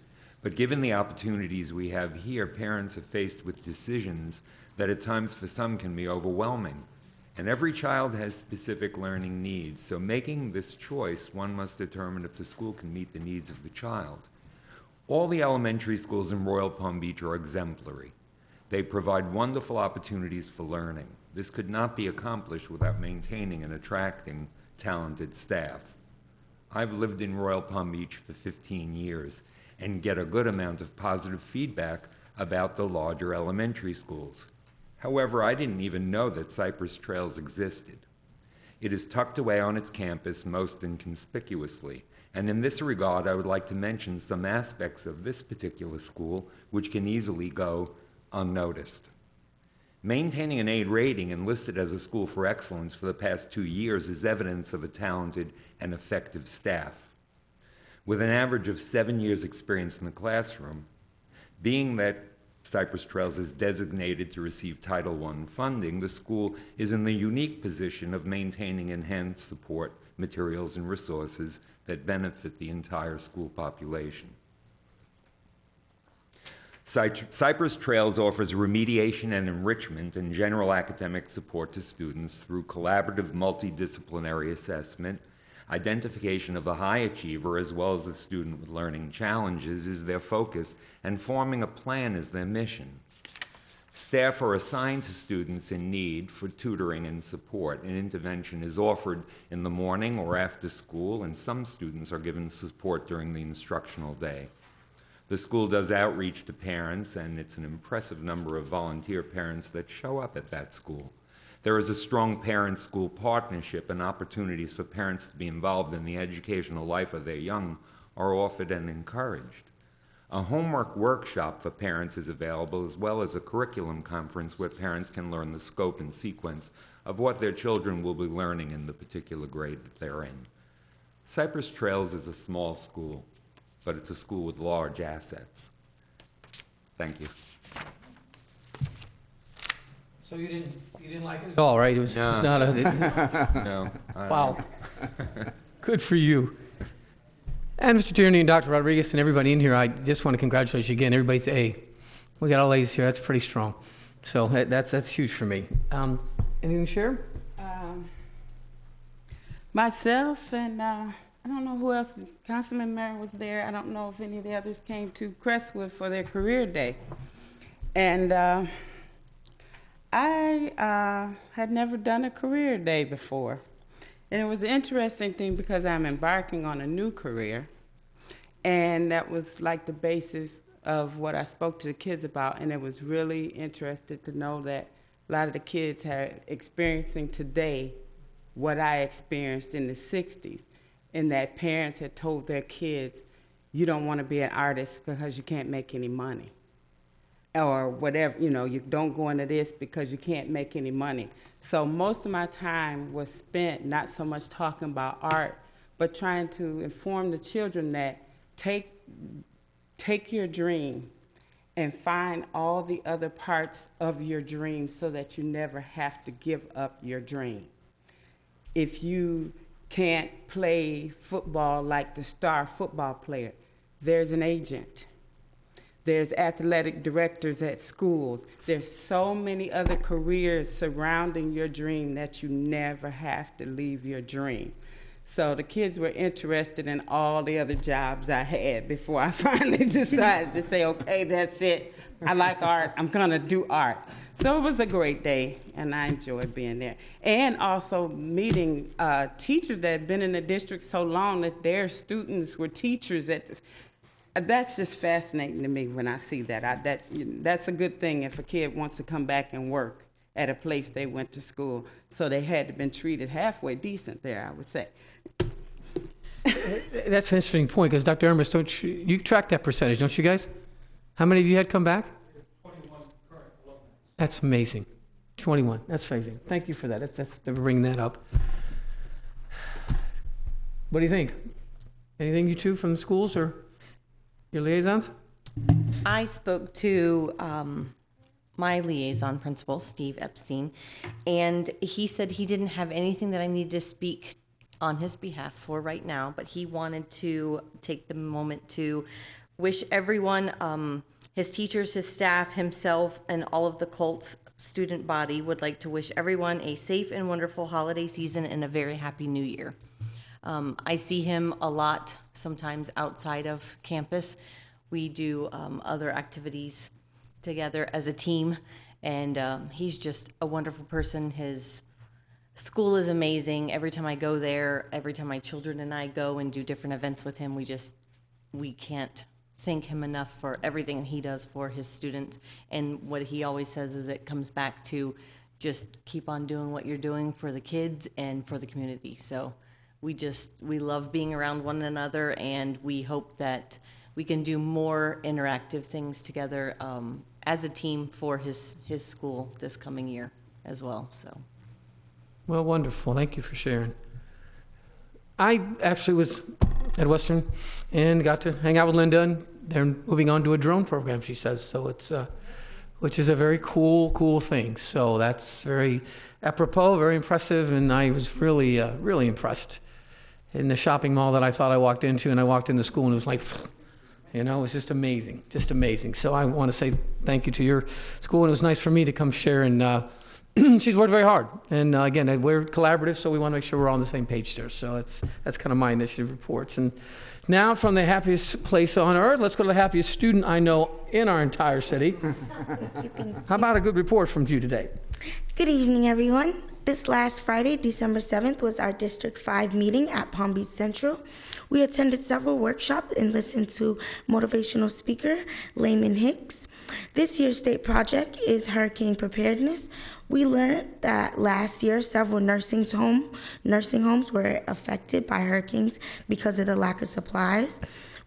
But given the opportunities we have here, parents are faced with decisions that at times for some can be overwhelming. And every child has specific learning needs. So making this choice, one must determine if the school can meet the needs of the child. All the elementary schools in Royal Palm Beach are exemplary. They provide wonderful opportunities for learning. This could not be accomplished without maintaining and attracting talented staff. I've lived in Royal Palm Beach for 15 years and get a good amount of positive feedback about the larger elementary schools. However, I didn't even know that Cypress Trails existed. It is tucked away on its campus most inconspicuously, and in this regard, I would like to mention some aspects of this particular school which can easily go unnoticed. Maintaining an 8 rating and listed as a school for excellence for the past 2 years is evidence of a talented and effective staff. With an average of 7 years' experience in the classroom, being that Cypress Trails is designated to receive Title I funding, the school is in the unique position of maintaining enhanced support, materials, and resources that benefit the entire school population. Cypress Trails offers remediation and enrichment and general academic support to students through collaborative multidisciplinary assessment. Identification of the high achiever as well as the student with learning challenges is their focus, and forming a plan is their mission. Staff are assigned to students in need for tutoring and support, and intervention is offered in the morning or after school, and some students are given support during the instructional day. The school does outreach to parents, and it's an impressive number of volunteer parents that show up at that school. There is a strong parent-school partnership, and opportunities for parents to be involved in the educational life of their young are offered and encouraged. A homework workshop for parents is available, as well as a curriculum conference where parents can learn the scope and sequence of what their children will be learning in the particular grade that they're in. Cypress Trails is a small school, but it's a school with large assets. Thank you. So you didn't like it at all, right? It was not a... No. Wow. Good for you. And Mr. Tierney and Dr. Rodriguez and everybody in here, I just want to congratulate you again. Everybody's A. We got all A's here. That's pretty strong. So that's huge for me. Anything to share? Myself and I don't know who else. Councilman Murray was there. I don't know if any of the others came to Crestwood for their career day. And I had never done a career day before. And it was an interesting thing because I'm embarking on a new career. And that was like the basis of what I spoke to the kids about. And it was really interesting to know that a lot of the kids are experiencing today what I experienced in the 60s. in that parents had told their kids, you don't want to be an artist because you can't make any money. Or whatever, you know, you don't go into this because you can't make any money. So most of my time was spent not so much talking about art, but trying to inform the children that take your dream and find all the other parts of your dream so that you never have to give up your dream. If you can't play football like the star football player, there's an agent. There's athletic directors at schools. There's so many other careers surrounding your dream that you never have to leave your dream. So the kids were interested in all the other jobs I had before I finally decided to say, okay, that's it. I like art. I'm going to do art. So it was a great day, and I enjoyed being there. And also meeting teachers that had been in the district so long that their students were teachers at the, that's just fascinating to me when I see that. That's a good thing if a kid wants to come back and work at a place they went to school. So they had to been treated halfway decent there, I would say. That's an interesting point, because Dr. Ermis, don't you track that percentage, don't you guys? How many of you had come back? 21 current alumni. That's amazing. 21. That's amazing. Thank you for that. That's bringing that up. What do you think? Anything, you two, from the schools or your liaisons? I spoke to my liaison principal, Steve Epstein, and he said he didn't have anything that I needed to speak on his behalf for right now, but he wanted to take the moment to wish everyone, his teachers, his staff, himself, and all of the Colts student body would like to wish everyone a safe and wonderful holiday season and a very happy new year. I see him a lot sometimes outside of campus. We do other activities together as a team, and he's just a wonderful person. His school is amazing. Every time I go there, every time my children and I go and do different events with him, we can't thank him enough for everything he does for his students. And what he always says is it comes back to just keep on doing what you're doing for the kids and for the community. So we love being around one another, and we hope that we can do more interactive things together as a team for his school this coming year as well. So. Well, wonderful. Thank you for sharing. I actually was at Western and got to hang out with Linda, and they're moving on to a drone program, she says. So it's, which is a very cool thing. So that's very apropos, very impressive, and I was really, really impressed. In the shopping mall that I thought I walked into, and I walked into school, and it was like, you know, it was just amazing, just amazing. So I want to say thank you to your school, and it was nice for me to come share, and she's worked very hard. And again, we're collaborative, so we want to make sure we're all on the same page there. So that's kind of my initiative reports. And now from the happiest place on earth, let's go to the happiest student I know in our entire city. How about a good report from you today? Good evening, everyone. This last Friday, December 7th, was our District 5 meeting at Palm Beach Central. We attended several workshops and listened to motivational speaker Layman Hicks. This year's state project is hurricane preparedness. We learned that last year several nursing homes were affected by hurricanes because of the lack of supplies.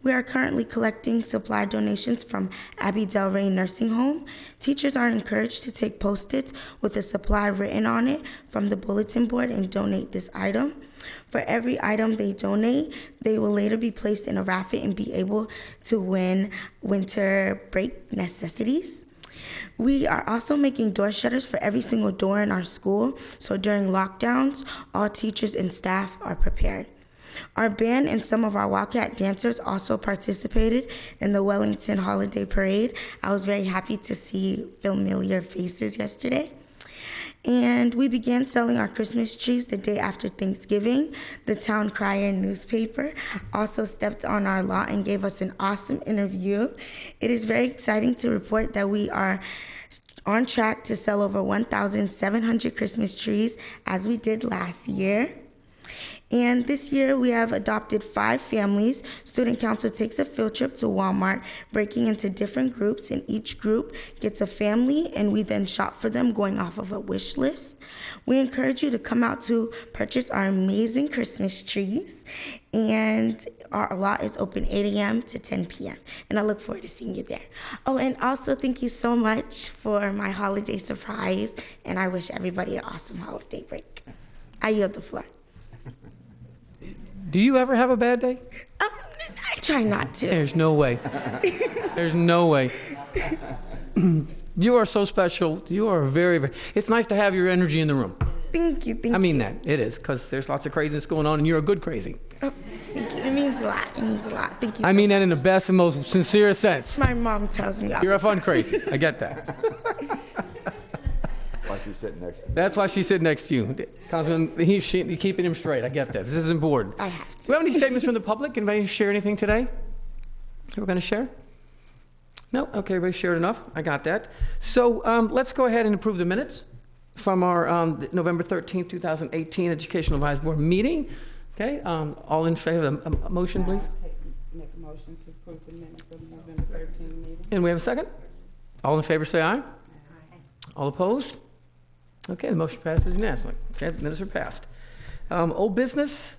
We are currently collecting supply donations from Abbey Del Rey Nursing Home. Teachers are encouraged to take Post-its with a supply written on it from the bulletin board and donate this item. For every item they donate, they will later be placed in a raffle and be able to win winter break necessities. We are also making door shutters for every single door in our school, so during lockdowns, all teachers and staff are prepared. Our band and some of our Wildcat dancers also participated in the Wellington Holiday Parade. I was very happy to see familiar faces yesterday. And we began selling our Christmas trees the day after Thanksgiving. The Town Crier newspaper also stepped on our lot and gave us an awesome interview. It is very exciting to report that we are on track to sell over 1,700 Christmas trees as we did last year. And this year we have adopted 5 families. Student Council takes a field trip to Walmart, breaking into different groups, and each group gets a family, and we then shop for them going off of a wish list. We encourage you to come out to purchase our amazing Christmas trees, and our lot is open 8 a.m. to 10 p.m., and I look forward to seeing you there. Oh, and also thank you so much for my holiday surprise, and I wish everybody an awesome holiday break. I yield the floor. Do you ever have a bad day? I try not to. There's no way. There's no way. You are so special. You are very, very. It's nice to have your energy in the room. Thank you. I mean that. It is, because there's lots of craziness going on, and you're a good crazy. Oh, thank you. It means a lot. It means a lot. Thank you. I mean that in the best and most sincere sense. My mom tells me. You're a fun crazy. I get that. Why she's sitting next to me. That's why she's sitting next to you. Councilman, you're keeping him straight. I get this. This is important. I have to. Do we have any statements from the public? Anybody share anything today? We're going to share? No? Okay, everybody shared enough. I got that. So let's go ahead and approve the minutes from our November 13th, 2018 Educational Advisory Board meeting. Okay, all in favor of a motion, please? Make a motion to approve the minutes of the November 13th meeting. And we have a second? All in favor say aye. Aye. All opposed? Okay, the motion passes unanimously. Okay, the minutes are passed. Old business.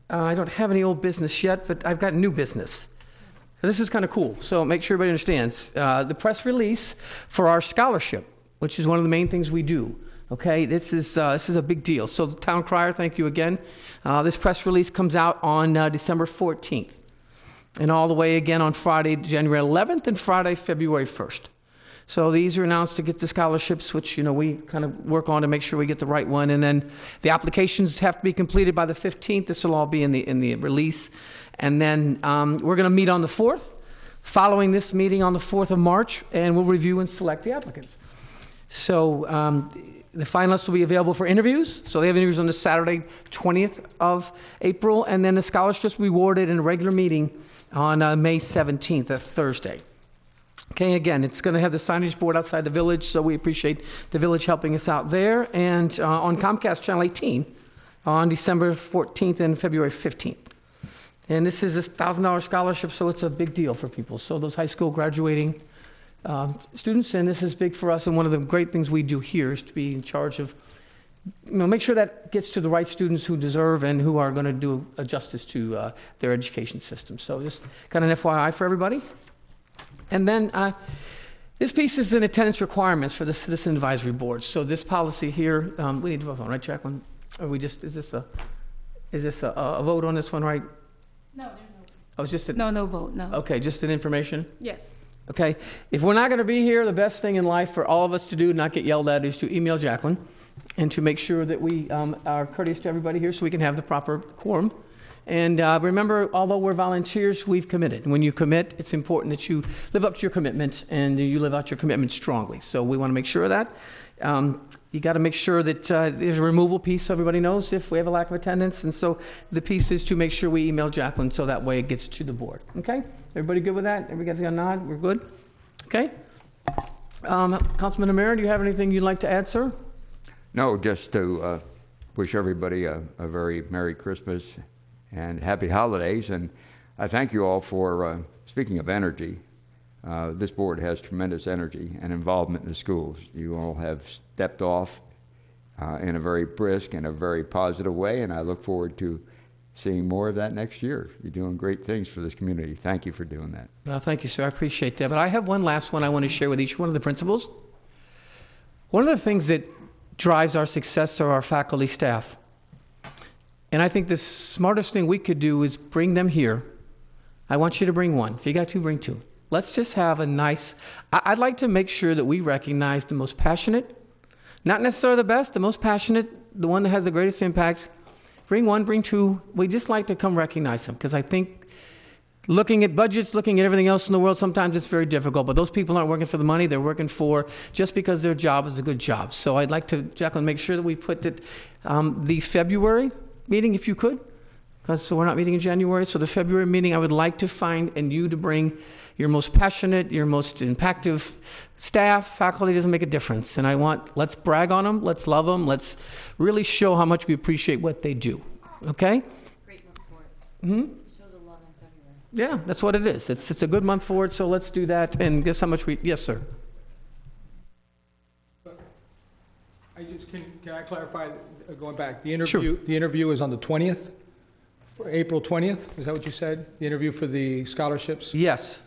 I don't have any old business yet, but I've got new business. So this is kind of cool, so make sure everybody understands. The press release for our scholarship, which is one of the main things we do. Okay, this is a big deal. So the town crier, thank you again. This press release comes out on December 14th, and all the way again on Friday, January 11th, and Friday, February 1st. So these are announced to get the scholarships, which, you know, we kind of work on to make sure we get the right one. And then the applications have to be completed by the 15th. This will all be in the release. And then we're going to meet on the 4th, following this meeting on the 4th of March, and we'll review and select the applicants. So the finalists will be available for interviews. So they have interviews on the Saturday, 20th of April, and then the scholarships will be awarded in a regular meeting on May 17th, a Thursday. Okay, again, it's going to have the signage board outside the village, so we appreciate the village helping us out there. And on Comcast Channel 18 on December 14th and February 15th. And this is a $1,000 scholarship, so it's a big deal for people. So those high school graduating students, and this is big for us. And one of the great things we do here is to be in charge of, you know, make sure that gets to the right students who deserve and who are going to do justice to their education system. So just kind of an FYI for everybody. And then this piece is in attendance requirements for the Citizen Advisory Board. So this policy here, we need to vote on, right, Jacqueline? Or we just, is this a vote on this one, right? No, there's no. Oh, it's just No vote, no. Okay, just an information? Yes. Okay, if we're not going to be here, the best thing in life for all of us to do, not get yelled at, is to email Jacqueline and to make sure that we are courteous to everybody here so we can have the proper quorum. And remember, although we're volunteers, we've committed. And when you commit, it's important that you live up to your commitment, and you live out your commitment strongly. So we want to make sure of that. You got to make sure that there's a removal piece so everybody knows if we have a lack of attendance. And so the piece is to make sure we email Jacqueline so that way it gets to the board. Okay? Everybody good with that? Everybody got a nod? We're good? Okay? Councilman Amira, do you have anything you'd like to add, sir? No, just to wish everybody a very Merry Christmas and Happy Holidays. And I thank you all for, speaking of energy, this board has tremendous energy and involvement in the schools. You all have stepped off in a very brisk and a very positive way, and I look forward to seeing more of that next year. You're doing great things for this community. Thank you for doing that. Well, thank you, sir. I appreciate that. But I have one last one I want to share with each one of the principals. One of the things that drives our success are our faculty staff. And I think the smartest thing we could do is bring them here. I want you to bring one. If you got two, bring two. Let's just have a nice, I'd like to make sure that we recognize the most passionate, not necessarily the best, the most passionate, the one that has the greatest impact. Bring one, bring two. We just like to come recognize them, because I think looking at budgets, looking at everything else in the world, sometimes it's very difficult. But those people aren't working for the money. They're working for just because their job is a good job. So I'd like to, Jacqueline, make sure that we put that the February meeting, if you could, because so we're not meeting in January. So the February meeting, I would like to find and you to bring your most passionate, your most impactful staff. Faculty doesn't make a difference. And let's brag on them. Let's love them. Let's really show how much we appreciate what they do. Okay? Yeah, that's what it is. It's a good month for it, so let's do that. And guess how much we, yes, sir. Can I clarify, going back, the interview is on the 20th, for April 20th? Is that what you said? The interview for the scholarships? Yes.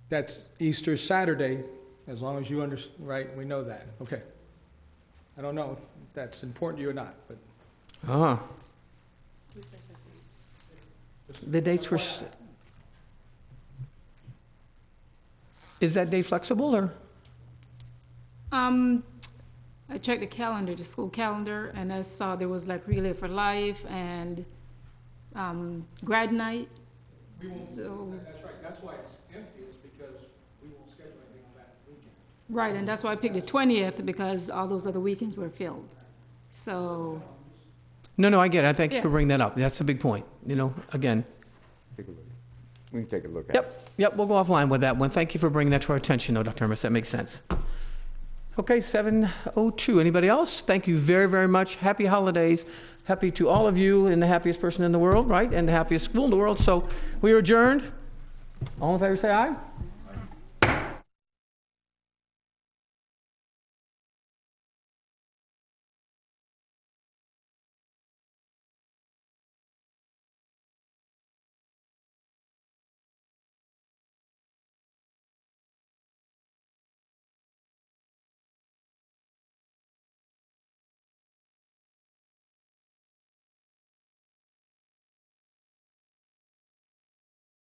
That's Easter Saturday, as long as you right, we know that. Okay. I don't know if that's important to you or not, but. Uh-huh. The dates were, is that date flexible, or? I checked the calendar, the school calendar, and I saw there was like Relay for Life and grad night. So, that's right, that's why it's empty, is because we won't schedule anything on that weekend. right, and that's why I picked the 20th, because all those other weekends were filled. So, No, I get it. I thank you Yeah. for bringing that up. That's a big point. You know, again. Take a look. We can take a look at it. Yep, we'll go offline with that one. Thank you for bringing that to our attention, though, Dr. Hermes. That makes sense. Okay, 7:02. Anybody else? Thank you very, very much. Happy holidays. Happy to all of you, and the happiest person in the world, right? And the happiest school in the world. So we are adjourned. All in favor, say aye.